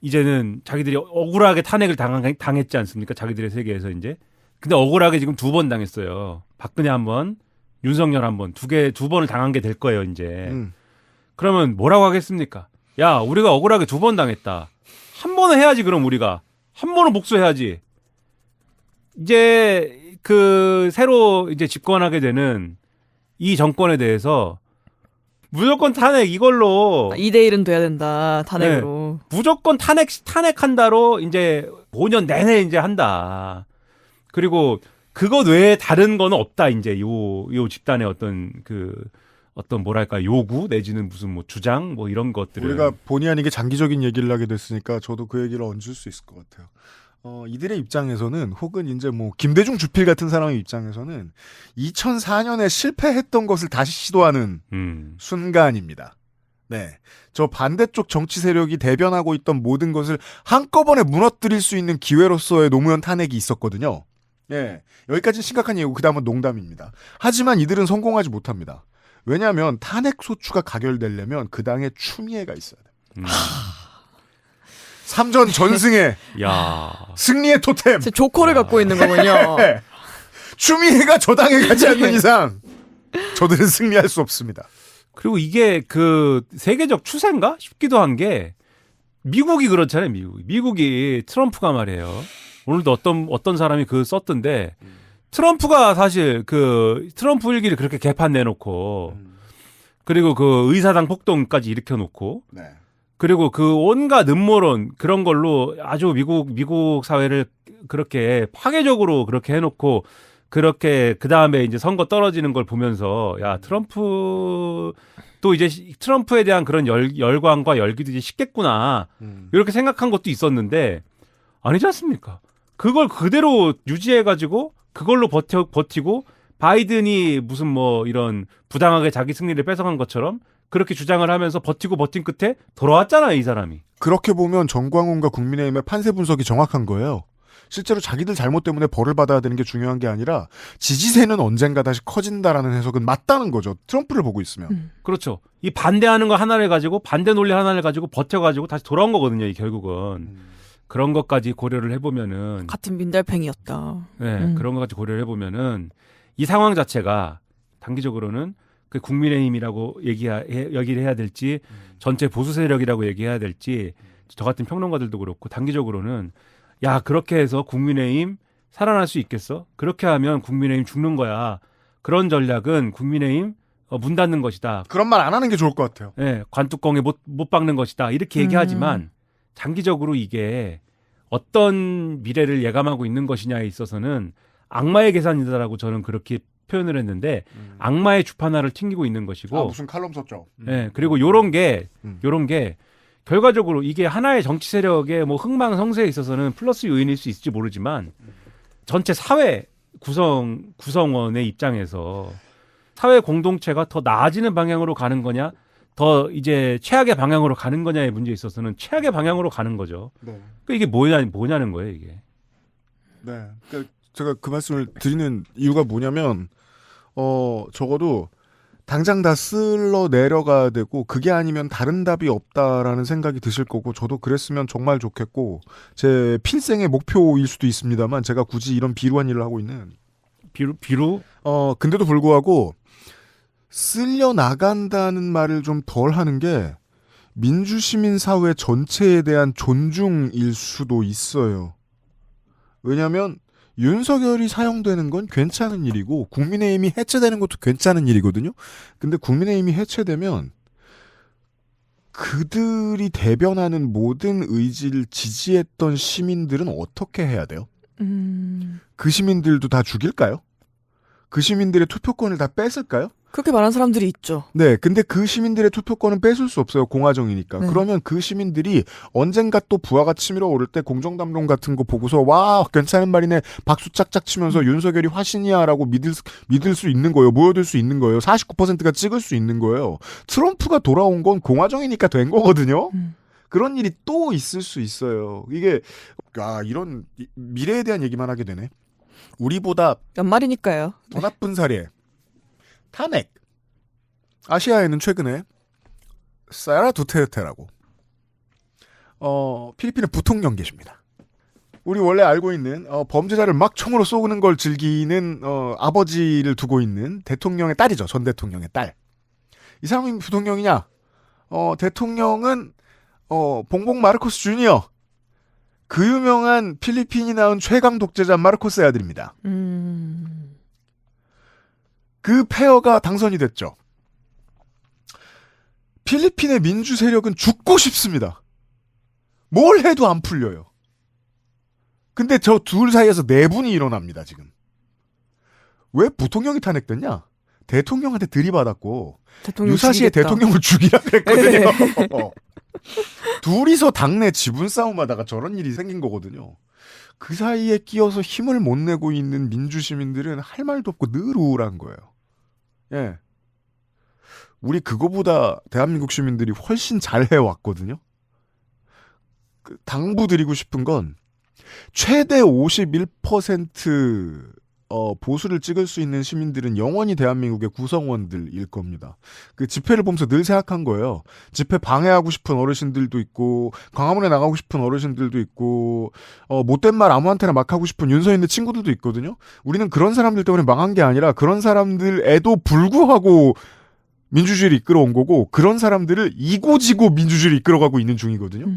이제는 자기들이 억울하게 탄핵을 당했지 않습니까? 자기들의 세계에서 이제. 근데 억울하게 지금 2번 당했어요. 박근혜 한 번, 윤석열 한 번, 두 번을 당한 게 될 거예요, 이제. 그러면 뭐라고 하겠습니까? 야, 우리가 억울하게 2번 당했다. 한 번은 해야지, 그럼 우리가. 한 번은 복수해야지. 이제 새로 이제 집권하게 되는 이 정권에 대해서 무조건 탄핵 이걸로 2대1은 돼야 된다. 탄핵으로. 네, 무조건 탄핵한다로 이제 5년 내내 이제 한다. 그리고 그것 외에 다른 건 없다. 이제 요 집단의 어떤 뭐랄까 요구 내지는 무슨 뭐 주장 뭐 이런 것들을 우리가 본의 아니게 장기적인 얘기를 하게 됐으니까 저도 그 얘기를 얹을 수 있을 것 같아요. 이들의 입장에서는 혹은 이제 뭐 김대중 주필 같은 사람의 입장에서는 2004년에 실패했던 것을 다시 시도하는 순간입니다. 네, 저 반대쪽 정치 세력이 대변하고 있던 모든 것을 한꺼번에 무너뜨릴 수 있는 기회로서의 노무현 탄핵이 있었거든요. 예, 여기까지는 심각한 얘기고 그 다음은 농담입니다. 하지만 이들은 성공하지 못합니다. 왜냐하면 탄핵 소추가 가결되려면 그 당에 추미애가 있어야 됩니다. 3전 전승의 승리의 토템. 조커를 갖고 있는 거군요. 추미애가 저 당에 가지 않는 이상 저들은 승리할 수 없습니다. 그리고 이게 그 세계적 추세인가 싶기도 한 게 미국이 그렇잖아요. 미국이 트럼프가 말이에요. 오늘도 어떤 사람이 그 썼던데 트럼프가 사실 그 트럼프 일기를 그렇게 개판 내놓고 그리고 그 의사당 폭동까지 일으켜놓고 네. 그리고 그 온갖 음모론 그런 걸로 아주 미국 사회를 그렇게 파괴적으로 그렇게 해놓고 그렇게 그 다음에 이제 선거 떨어지는 걸 보면서 야 트럼프 또 이제 트럼프에 대한 그런 열광과 열기도 이제 식겠구나 이렇게 생각한 것도 있었는데 아니지 않습니까? 그걸 그대로 유지해가지고 그걸로 버티고 바이든이 무슨 뭐 이런 부당하게 자기 승리를 뺏어간 것처럼 그렇게 주장을 하면서 버틴 끝에 돌아왔잖아요, 이 사람이. 그렇게 보면 정광훈과 국민의힘의 판세 분석이 정확한 거예요. 실제로 자기들 잘못 때문에 벌을 받아야 되는 게 중요한 게 아니라 지지세는 언젠가 다시 커진다라는 해석은 맞다는 거죠. 트럼프를 보고 있으면. 그렇죠. 이 반대하는 거 하나를 가지고 반대 논리 하나를 가지고 버텨가지고 다시 돌아온 거거든요. 이 결국은. 그런 것까지 고려를 해보면은 같은 민달팽이였다. 네, 그런 것까지 고려를 해보면은 이 상황 자체가 단기적으로는 그 국민의힘이라고 얘기를 해야 될지 전체 보수 세력이라고 얘기해야 될지 저 같은 평론가들도 그렇고 단기적으로는 야 그렇게 해서 국민의힘 살아날 수 있겠어? 그렇게 하면 국민의힘 죽는 거야. 그런 전략은 국민의힘 문 닫는 것이다. 그런 말 안 하는 게 좋을 것 같아요. 네, 관뚜껑에 못 박는 것이다. 이렇게 얘기하지만 장기적으로 이게 어떤 미래를 예감하고 있는 것이냐에 있어서는 악마의 계산이다라고 저는 그렇게 표현을 했는데 악마의 주판화를 튕기고 있는 것이고 무슨 칼럼 썼죠. 네, 그리고 요런 게 결과적으로 이게 하나의 정치 세력의 뭐 흥망성쇠에 있어서는 플러스 요인일 수 있을지 모르지만 전체 사회 구성원의 입장에서 사회 공동체가 더 나아지는 방향으로 가는 거냐 더 이제 최악의 방향으로 가는 거냐의 문제에 있어서는 최악의 방향으로 가는 거죠. 네. 그러니까 이게 뭐냐는 거예요, 이게. 네. 그러니까 제가 그 말씀을 드리는 이유가 뭐냐면 적어도 당장 다 쓸러 내려가야 되고 그게 아니면 다른 답이 없다라는 생각이 드실 거고 저도 그랬으면 정말 좋겠고 제 필생의 목표일 수도 있습니다만 제가 굳이 이런 비루한 일을 하고 있는 비루? 근데도 불구하고 쓸려 나간다는 말을 좀 덜 하는 게 민주시민 사회 전체에 대한 존중일 수도 있어요. 왜냐하면 윤석열이 사용되는 건 괜찮은 일이고 국민의힘이 해체되는 것도 괜찮은 일이거든요. 근데 국민의힘이 해체되면 그들이 대변하는 모든 의지를 지지했던 시민들은 어떻게 해야 돼요? 그 시민들도 다 죽일까요? 그 시민들의 투표권을 다 뺏을까요? 그렇게 말하는 사람들이 있죠. 네, 근데 그 시민들의 투표권은 뺏을 수 없어요. 공화정이니까. 네. 그러면 그 시민들이 언젠가 또 부하가 치밀어 오를 때 공정담론 같은 거 보고서 와 괜찮은 말이네 박수 짝짝 치면서 윤석열이 화신이야라고 믿을 수 있는 거예요. 모여들 수 있는 거예요. 49%가 찍을 수 있는 거예요. 트럼프가 돌아온 건 공화정이니까 된 거거든요. 그런 일이 또 있을 수 있어요. 이게 이런 미래에 대한 얘기만 하게 되네. 우리보다 연말이니까요. 더 나쁜 사례. 탄핵. 아시아에는 최근에 사라 두테르테라고 필리핀의 부통령 계십니다. 우리 원래 알고 있는 범죄자를 막 총으로 쏘는 걸 즐기는 아버지를 두고 있는 대통령의 딸이죠. 전 대통령의 딸. 이 사람이 부통령이냐? 대통령은 봉봉 마르코스 주니어. 그 유명한 필리핀이 낳은 최강 독재자 마르코스의 아들입니다. 그 페어가 당선이 됐죠. 필리핀의 민주 세력은 죽고 싶습니다. 뭘 해도 안 풀려요. 근데 저 둘 사이에서 내분이 일어납니다, 지금. 왜 부통령이 탄핵됐냐? 대통령한테 들이받았고 유사시에 죽이겠다. 대통령을 죽이라 그랬거든요. 둘이서 당내 지분 싸움하다가 저런 일이 생긴 거거든요. 그 사이에 끼어서 힘을 못 내고 있는 민주 시민들은 할 말도 없고 늘 우울한 거예요. 예. 우리 그거보다 대한민국 시민들이 훨씬 잘 해왔거든요. 당부드리고 싶은 건 최대 51% 보수를 찍을 수 있는 시민들은 영원히 대한민국의 구성원들일 겁니다. 그 집회를 보면서 늘 생각한 거예요. 집회 방해하고 싶은 어르신들도 있고 광화문에 나가고 싶은 어르신들도 있고 못된 말 아무한테나 막 하고 싶은 윤서인의 친구들도 있거든요. 우리는 그런 사람들 때문에 망한 게 아니라 그런 사람들에도 불구하고 민주주의를 이끌어온 거고 그런 사람들을 이고지고 민주주의를 이끌어가고 있는 중이거든요.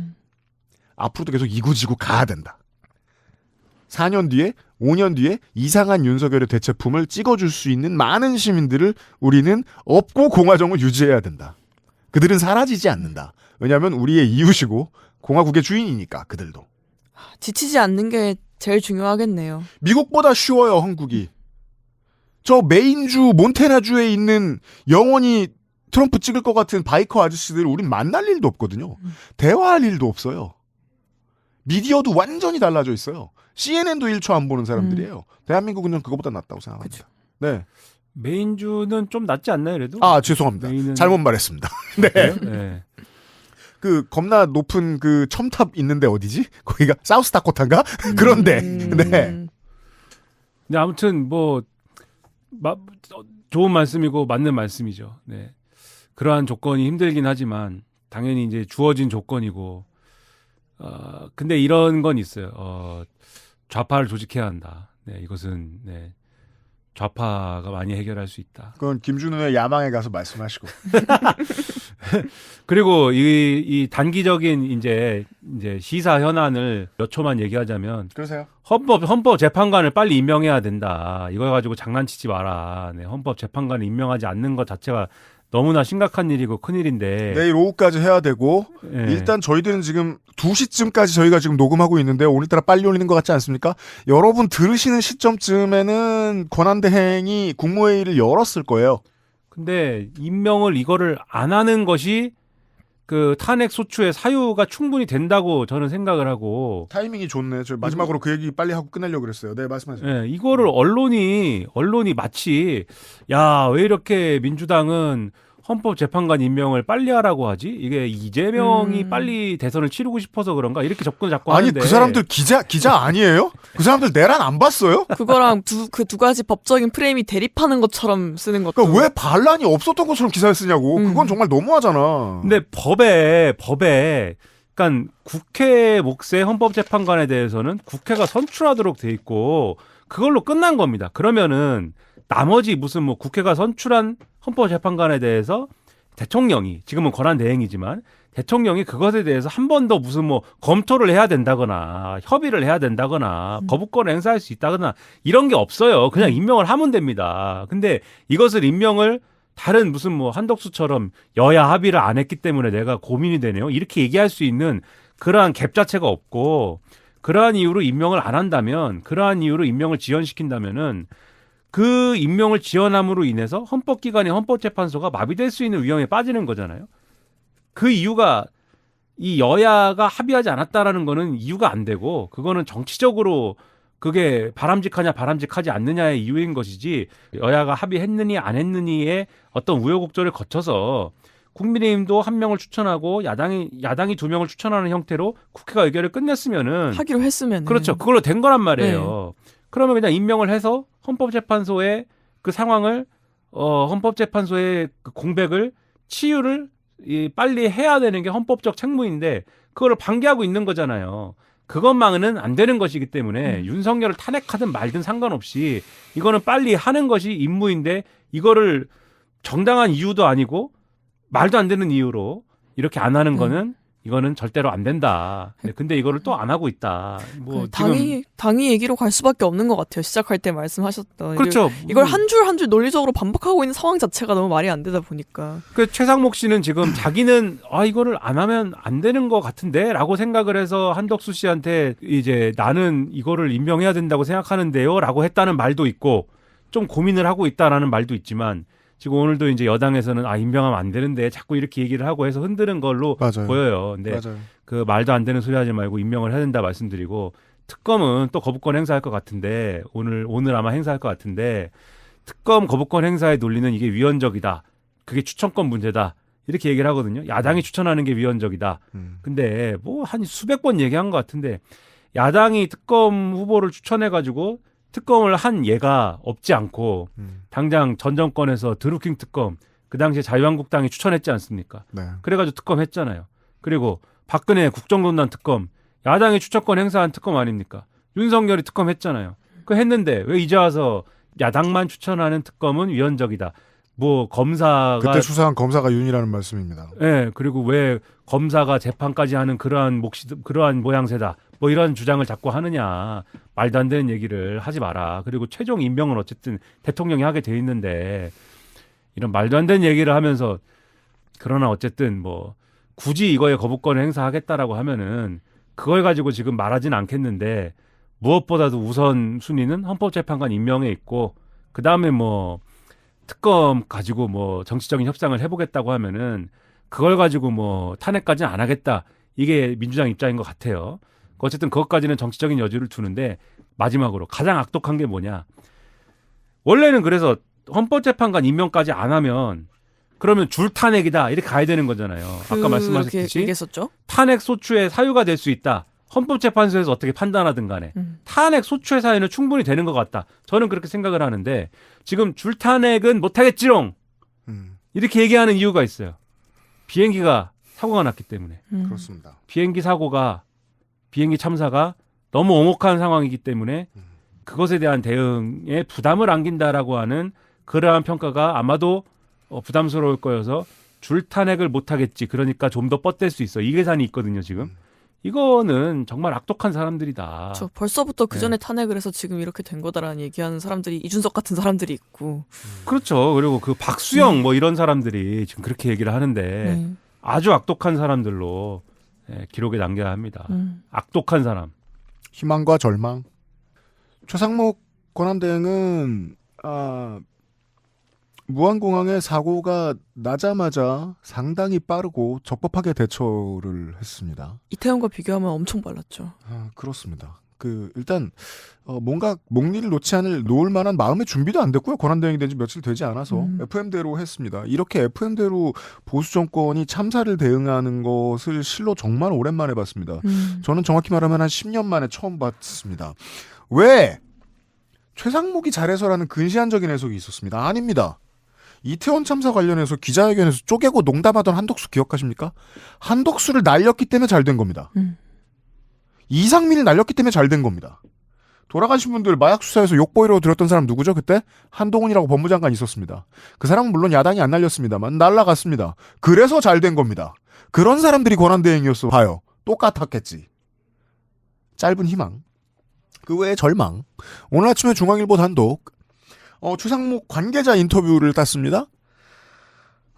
앞으로도 계속 이고지고 가야 된다. 4년 뒤에 5년 뒤에 이상한 윤석열의 대체품을 찍어줄 수 있는 많은 시민들을 우리는 업고 공화정을 유지해야 된다. 그들은 사라지지 않는다. 왜냐하면 우리의 이웃이고 공화국의 주인이니까 그들도. 지치지 않는 게 제일 중요하겠네요. 미국보다 쉬워요, 한국이. 저 메인주 몬테나주에 있는 영원히 트럼프 찍을 것 같은 바이커 아저씨들 우린 만날 일도 없거든요. 대화할 일도 없어요. 미디어도 완전히 달라져 있어요. CNN도 1초 안 보는 사람들이에요. 대한민국은 그거보다 낫다고 생각합니다. 네. 메인주는 좀 낫지 않나요, 그래도? 아, 죄송합니다. 메인은... 잘못 말했습니다. 네. 네. 그 겁나 높은 그 첨탑 있는데 어디지? 거기가 사우스다코타인가? 그런데. 네. 근데 아무튼 뭐 좋은 말씀이고 맞는 말씀이죠. 네. 그러한 조건이 힘들긴 하지만 당연히 이제 주어진 조건이고 근데 이런 건 있어요. 좌파를 조직해야 한다. 네, 이것은 네. 좌파가 많이 해결할 수 있다. 그건 김준우의 야망에 가서 말씀하시고. 그리고 이 단기적인 이제 시사 현안을 몇 초만 얘기하자면. 그러세요. 헌법 재판관을 빨리 임명해야 된다. 이거 가지고 장난치지 마라. 네, 헌법 재판관을 임명하지 않는 것 자체가 너무나 심각한 일이고 큰일인데. 내일 오후까지 해야 되고 네. 일단 저희들은 지금 2시쯤까지 저희가 지금 녹음하고 있는데 오늘따라 빨리 올리는 것 같지 않습니까? 여러분 들으시는 시점쯤에는 권한대행이 국무회의를 열었을 거예요. 근데 임명을 이거를 안 하는 것이 그 탄핵 소추의 사유가 충분히 된다고 저는 생각을 하고. 타이밍이 좋네. 저 마지막으로 그 얘기 빨리 하고 끝내려고 그랬어요. 네, 말씀하세요. 네, 이거를 언론이 마치 야, 왜 이렇게 민주당은 헌법재판관 임명을 빨리 하라고 하지? 이게 이재명이 빨리 대선을 치르고 싶어서 그런가? 이렇게 접근을 자꾸 아니, 하는데. 그 사람들 기자 아니에요? 그 사람들 내란 안 봤어요? 그거랑 그 두 가지 법적인 프레임이 대립하는 것처럼 쓰는 것도. 그러니까 왜 반란이 없었던 것처럼 기사를 쓰냐고. 그건 정말 너무하잖아. 근데 법에 그러니까 국회 몫의 헌법재판관에 대해서는 국회가 선출하도록 돼 있고 그걸로 끝난 겁니다. 그러면은 나머지 무슨 뭐 국회가 선출한 헌법재판관에 대해서 대통령이 지금은 권한대행이지만 대통령이 그것에 대해서 한 번 더 무슨 뭐 검토를 해야 된다거나 협의를 해야 된다거나 거부권을 행사할 수 있다거나 이런 게 없어요. 그냥 임명을 하면 됩니다. 근데 이것을 임명을 다른 무슨 뭐 한덕수처럼 여야 합의를 안 했기 때문에 내가 고민이 되네요. 이렇게 얘기할 수 있는 그러한 갭 자체가 없고 그러한 이유로 임명을 안 한다면 그러한 이유로 임명을 지연시킨다면은 그 임명을 지연함으로 인해서 헌법기관이 헌법재판소가 마비될 수 있는 위험에 빠지는 거잖아요. 그 이유가 이 여야가 합의하지 않았다라는 거는 이유가 안 되고 그거는 정치적으로 그게 바람직하냐 바람직하지 않느냐의 이유인 것이지 여야가 합의했느니 안 했느니의 어떤 우여곡절을 거쳐서 국민의힘도 한 명을 추천하고 야당이 2명을 추천하는 형태로 국회가 의결을 끝냈으면은 하기로 했으면 그렇죠. 그걸로 된 거란 말이에요. 네. 그러면 그냥 임명을 해서 헌법재판소의 그 상황을 헌법재판소의 그 공백을 치유를 빨리 해야 되는 게 헌법적 책무인데 그거를 방기하고 있는 거잖아요. 그것만은 안 되는 것이기 때문에 윤석열을 탄핵하든 말든 상관없이 이거는 빨리 하는 것이 임무인데 이거를 정당한 이유도 아니고 말도 안 되는 이유로 이렇게 안 하는 거는 이거는 절대로 안 된다. 근데 이거를 또 안 하고 있다. 뭐 당이 얘기로 갈 수밖에 없는 것 같아요. 시작할 때 말씀하셨던. 그렇죠. 이걸 한 줄 한 줄 논리적으로 반복하고 있는 상황 자체가 너무 말이 안 되다 보니까. 그 최상목 씨는 지금 자기는 이거를 안 하면 안 되는 것 같은데라고 생각을 해서 한덕수 씨한테 이제 나는 이거를 임명해야 된다고 생각하는데요라고 했다는 말도 있고 좀 고민을 하고 있다라는 말도 있지만. 지금 오늘도 이제 여당에서는 임명하면 안 되는데 자꾸 이렇게 얘기를 하고 해서 흔드는 걸로 맞아요. 보여요. 근데 맞아요. 그 말도 안 되는 소리 하지 말고 임명을 해야 된다 말씀드리고 특검은 또 거부권 행사할 것 같은데 오늘 아마 행사할 것 같은데 특검 거부권 행사의 논리는 이게 위헌적이다. 그게 추천권 문제다. 이렇게 얘기를 하거든요. 야당이 추천하는 게 위헌적이다. 근데 뭐 한 수백 번 얘기한 것 같은데 야당이 특검 후보를 추천해가지고 특검을 한 예가 없지 않고 당장 전 정권에서 드루킹 특검 그 당시에 자유한국당이 추천했지 않습니까? 네. 그래가지고 특검 했잖아요. 그리고 박근혜 국정농단 특검 야당이 추천권 행사한 특검 아닙니까? 윤석열이 특검 했잖아요. 그 했는데 왜 이제 와서 야당만 추천하는 특검은 위헌적이다. 뭐 검사가 그때 수사한 검사가 윤이라는 말씀입니다. 네, 그리고 왜 검사가 재판까지 하는 그러한 모양새다. 뭐 이런 주장을 자꾸 하느냐. 말도 안 되는 얘기를 하지 마라. 그리고 최종 임명은 어쨌든 대통령이 하게 돼 있는데 이런 말도 안 되는 얘기를 하면서 그러나 어쨌든 뭐 굳이 이거에 거부권을 행사하겠다라고 하면은 그걸 가지고 지금 말하진 않겠는데 무엇보다도 우선 순위는 헌법재판관 임명에 있고 그 다음에 뭐 특검 가지고 뭐 정치적인 협상을 해보겠다고 하면은 그걸 가지고 뭐 탄핵까지는 안 하겠다. 이게 민주당 입장인 것 같아요. 어쨌든 그것까지는 정치적인 여지를 두는데 마지막으로 가장 악독한 게 뭐냐. 원래는 그래서 헌법재판관 임명까지 안 하면 그러면 줄탄핵이다. 이렇게 가야 되는 거잖아요. 아까 말씀하셨듯이 얘기했었죠? 탄핵 소추의 사유가 될 수 있다. 헌법재판소에서 어떻게 판단하든 간에 탄핵 소추의 사유는 충분히 되는 것 같다. 저는 그렇게 생각을 하는데 지금 줄탄핵은 못하겠지롱. 이렇게 얘기하는 이유가 있어요. 비행기가 사고가 났기 때문에. 그렇습니다. 비행기 참사가 너무 오목한 상황이기 때문에 그것에 대한 대응에 부담을 안긴다라고 하는 그러한 평가가 아마도 부담스러울 거여서 줄탄핵을 못하겠지. 그러니까 좀 더 뻗댈 수 있어. 이 계산이 있거든요, 지금. 이거는 정말 악독한 사람들이다. 벌써부터 그 전에 탄핵을 해서 지금 이렇게 된 거다라는 얘기하는 사람들이 이준석 같은 사람들이 있고. 그렇죠. 그리고 그 박수영 뭐 이런 사람들이 지금 그렇게 얘기를 하는데 아주 악독한 사람들로 기록에 남겨야 합니다. 악독한 사람. 희망과 절망. 최상목 권한대행은 무안공항의 사고가 나자마자 상당히 빠르고 적법하게 대처를 했습니다. 이태원과 비교하면 엄청 빨랐죠. 그렇습니다. 일단 뭔가 목리를 놓을 만한 마음의 준비도 안 됐고요. 권한대행이 된 지 며칠 되지 않아서 FM대로 했습니다. 이렇게 FM대로 보수 정권이 참사를 대응하는 것을 실로 정말 오랜만에 봤습니다. 저는 정확히 말하면 한 10년 만에 처음 봤습니다. 왜? 최상목이 잘해서라는 근시안적인 해석이 있었습니다. 아닙니다. 이태원 참사 관련해서 기자회견에서 쪼개고 농담하던 한덕수 기억하십니까? 한덕수를 날렸기 때문에 잘 된 겁니다. 이상민을 날렸기 때문에 잘 된 겁니다. 돌아가신 분들 마약 수사에서 욕보이로 들었던 사람 누구죠? 그때? 한동훈이라고 법무장관 있었습니다. 그 사람은 물론 야당이 안 날렸습니다만 날라갔습니다. 그래서 잘 된 겁니다. 그런 사람들이 권한대행이었어 봐요. 똑같았겠지. 짧은 희망. 그 외에 절망. 오늘 아침에 중앙일보 단독 최상목 관계자 인터뷰를 땄습니다.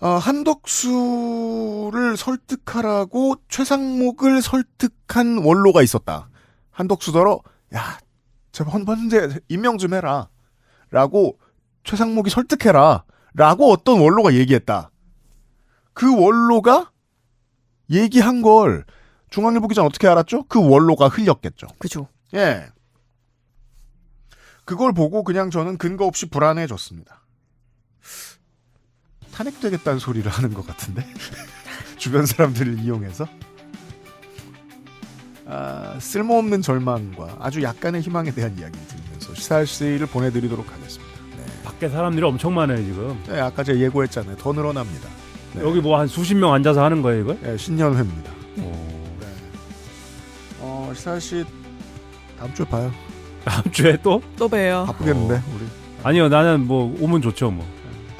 한덕수를 설득하라고 최상목을 설득한 원로가 있었다. 한덕수더러 야 제발 헌재 임명 좀 해라 라고 최상목이 설득해라 라고 어떤 원로가 얘기했다. 그 원로가 얘기한 걸 중앙일보 기자는 어떻게 알았죠? 그 원로가 흘렸겠죠. 그죠. 예. 그걸 보고 그냥 저는 근거 없이 불안해졌습니다. 탄핵되겠다는 소리를 하는 것 같은데 주변 사람들을 이용해서 쓸모없는 절망과 아주 약간의 희망에 대한 이야기를 들으면서 시사일시를 보내드리도록 하겠습니다. 네. 밖에 사람들이 엄청 많아요 지금. 네, 아까 제가 예고했잖아요. 더 늘어납니다. 네. 여기 뭐 한 수십 명 앉아서 하는 거예요 이걸? 네, 신년회입니다. 네. 시사일시 다음 주에 봐요. 다음 주에 또 봬요. 바쁘겠는데 우리. 아니요 나는 뭐 오면 좋죠 뭐.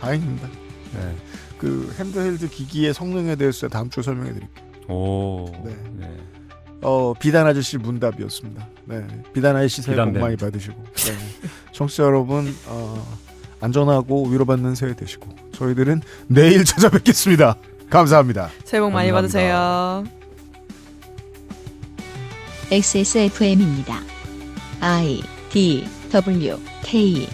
다행입니다. 네. 그 핸드헬드 기기의 성능에 대해서 다음 주에 설명해 드릴게요. 오. 네. 네. 비단 아저씨 문답이었습니다. 네. 비단 아저씨 새해 복 많이 받으시고. 네. 청취자 여러분 안전하고 위로받는 새해 되시고 저희들은 내일 찾아뵙겠습니다. 감사합니다. 새해 복 많이 받으세요. XSFM입니다. I, D, W, K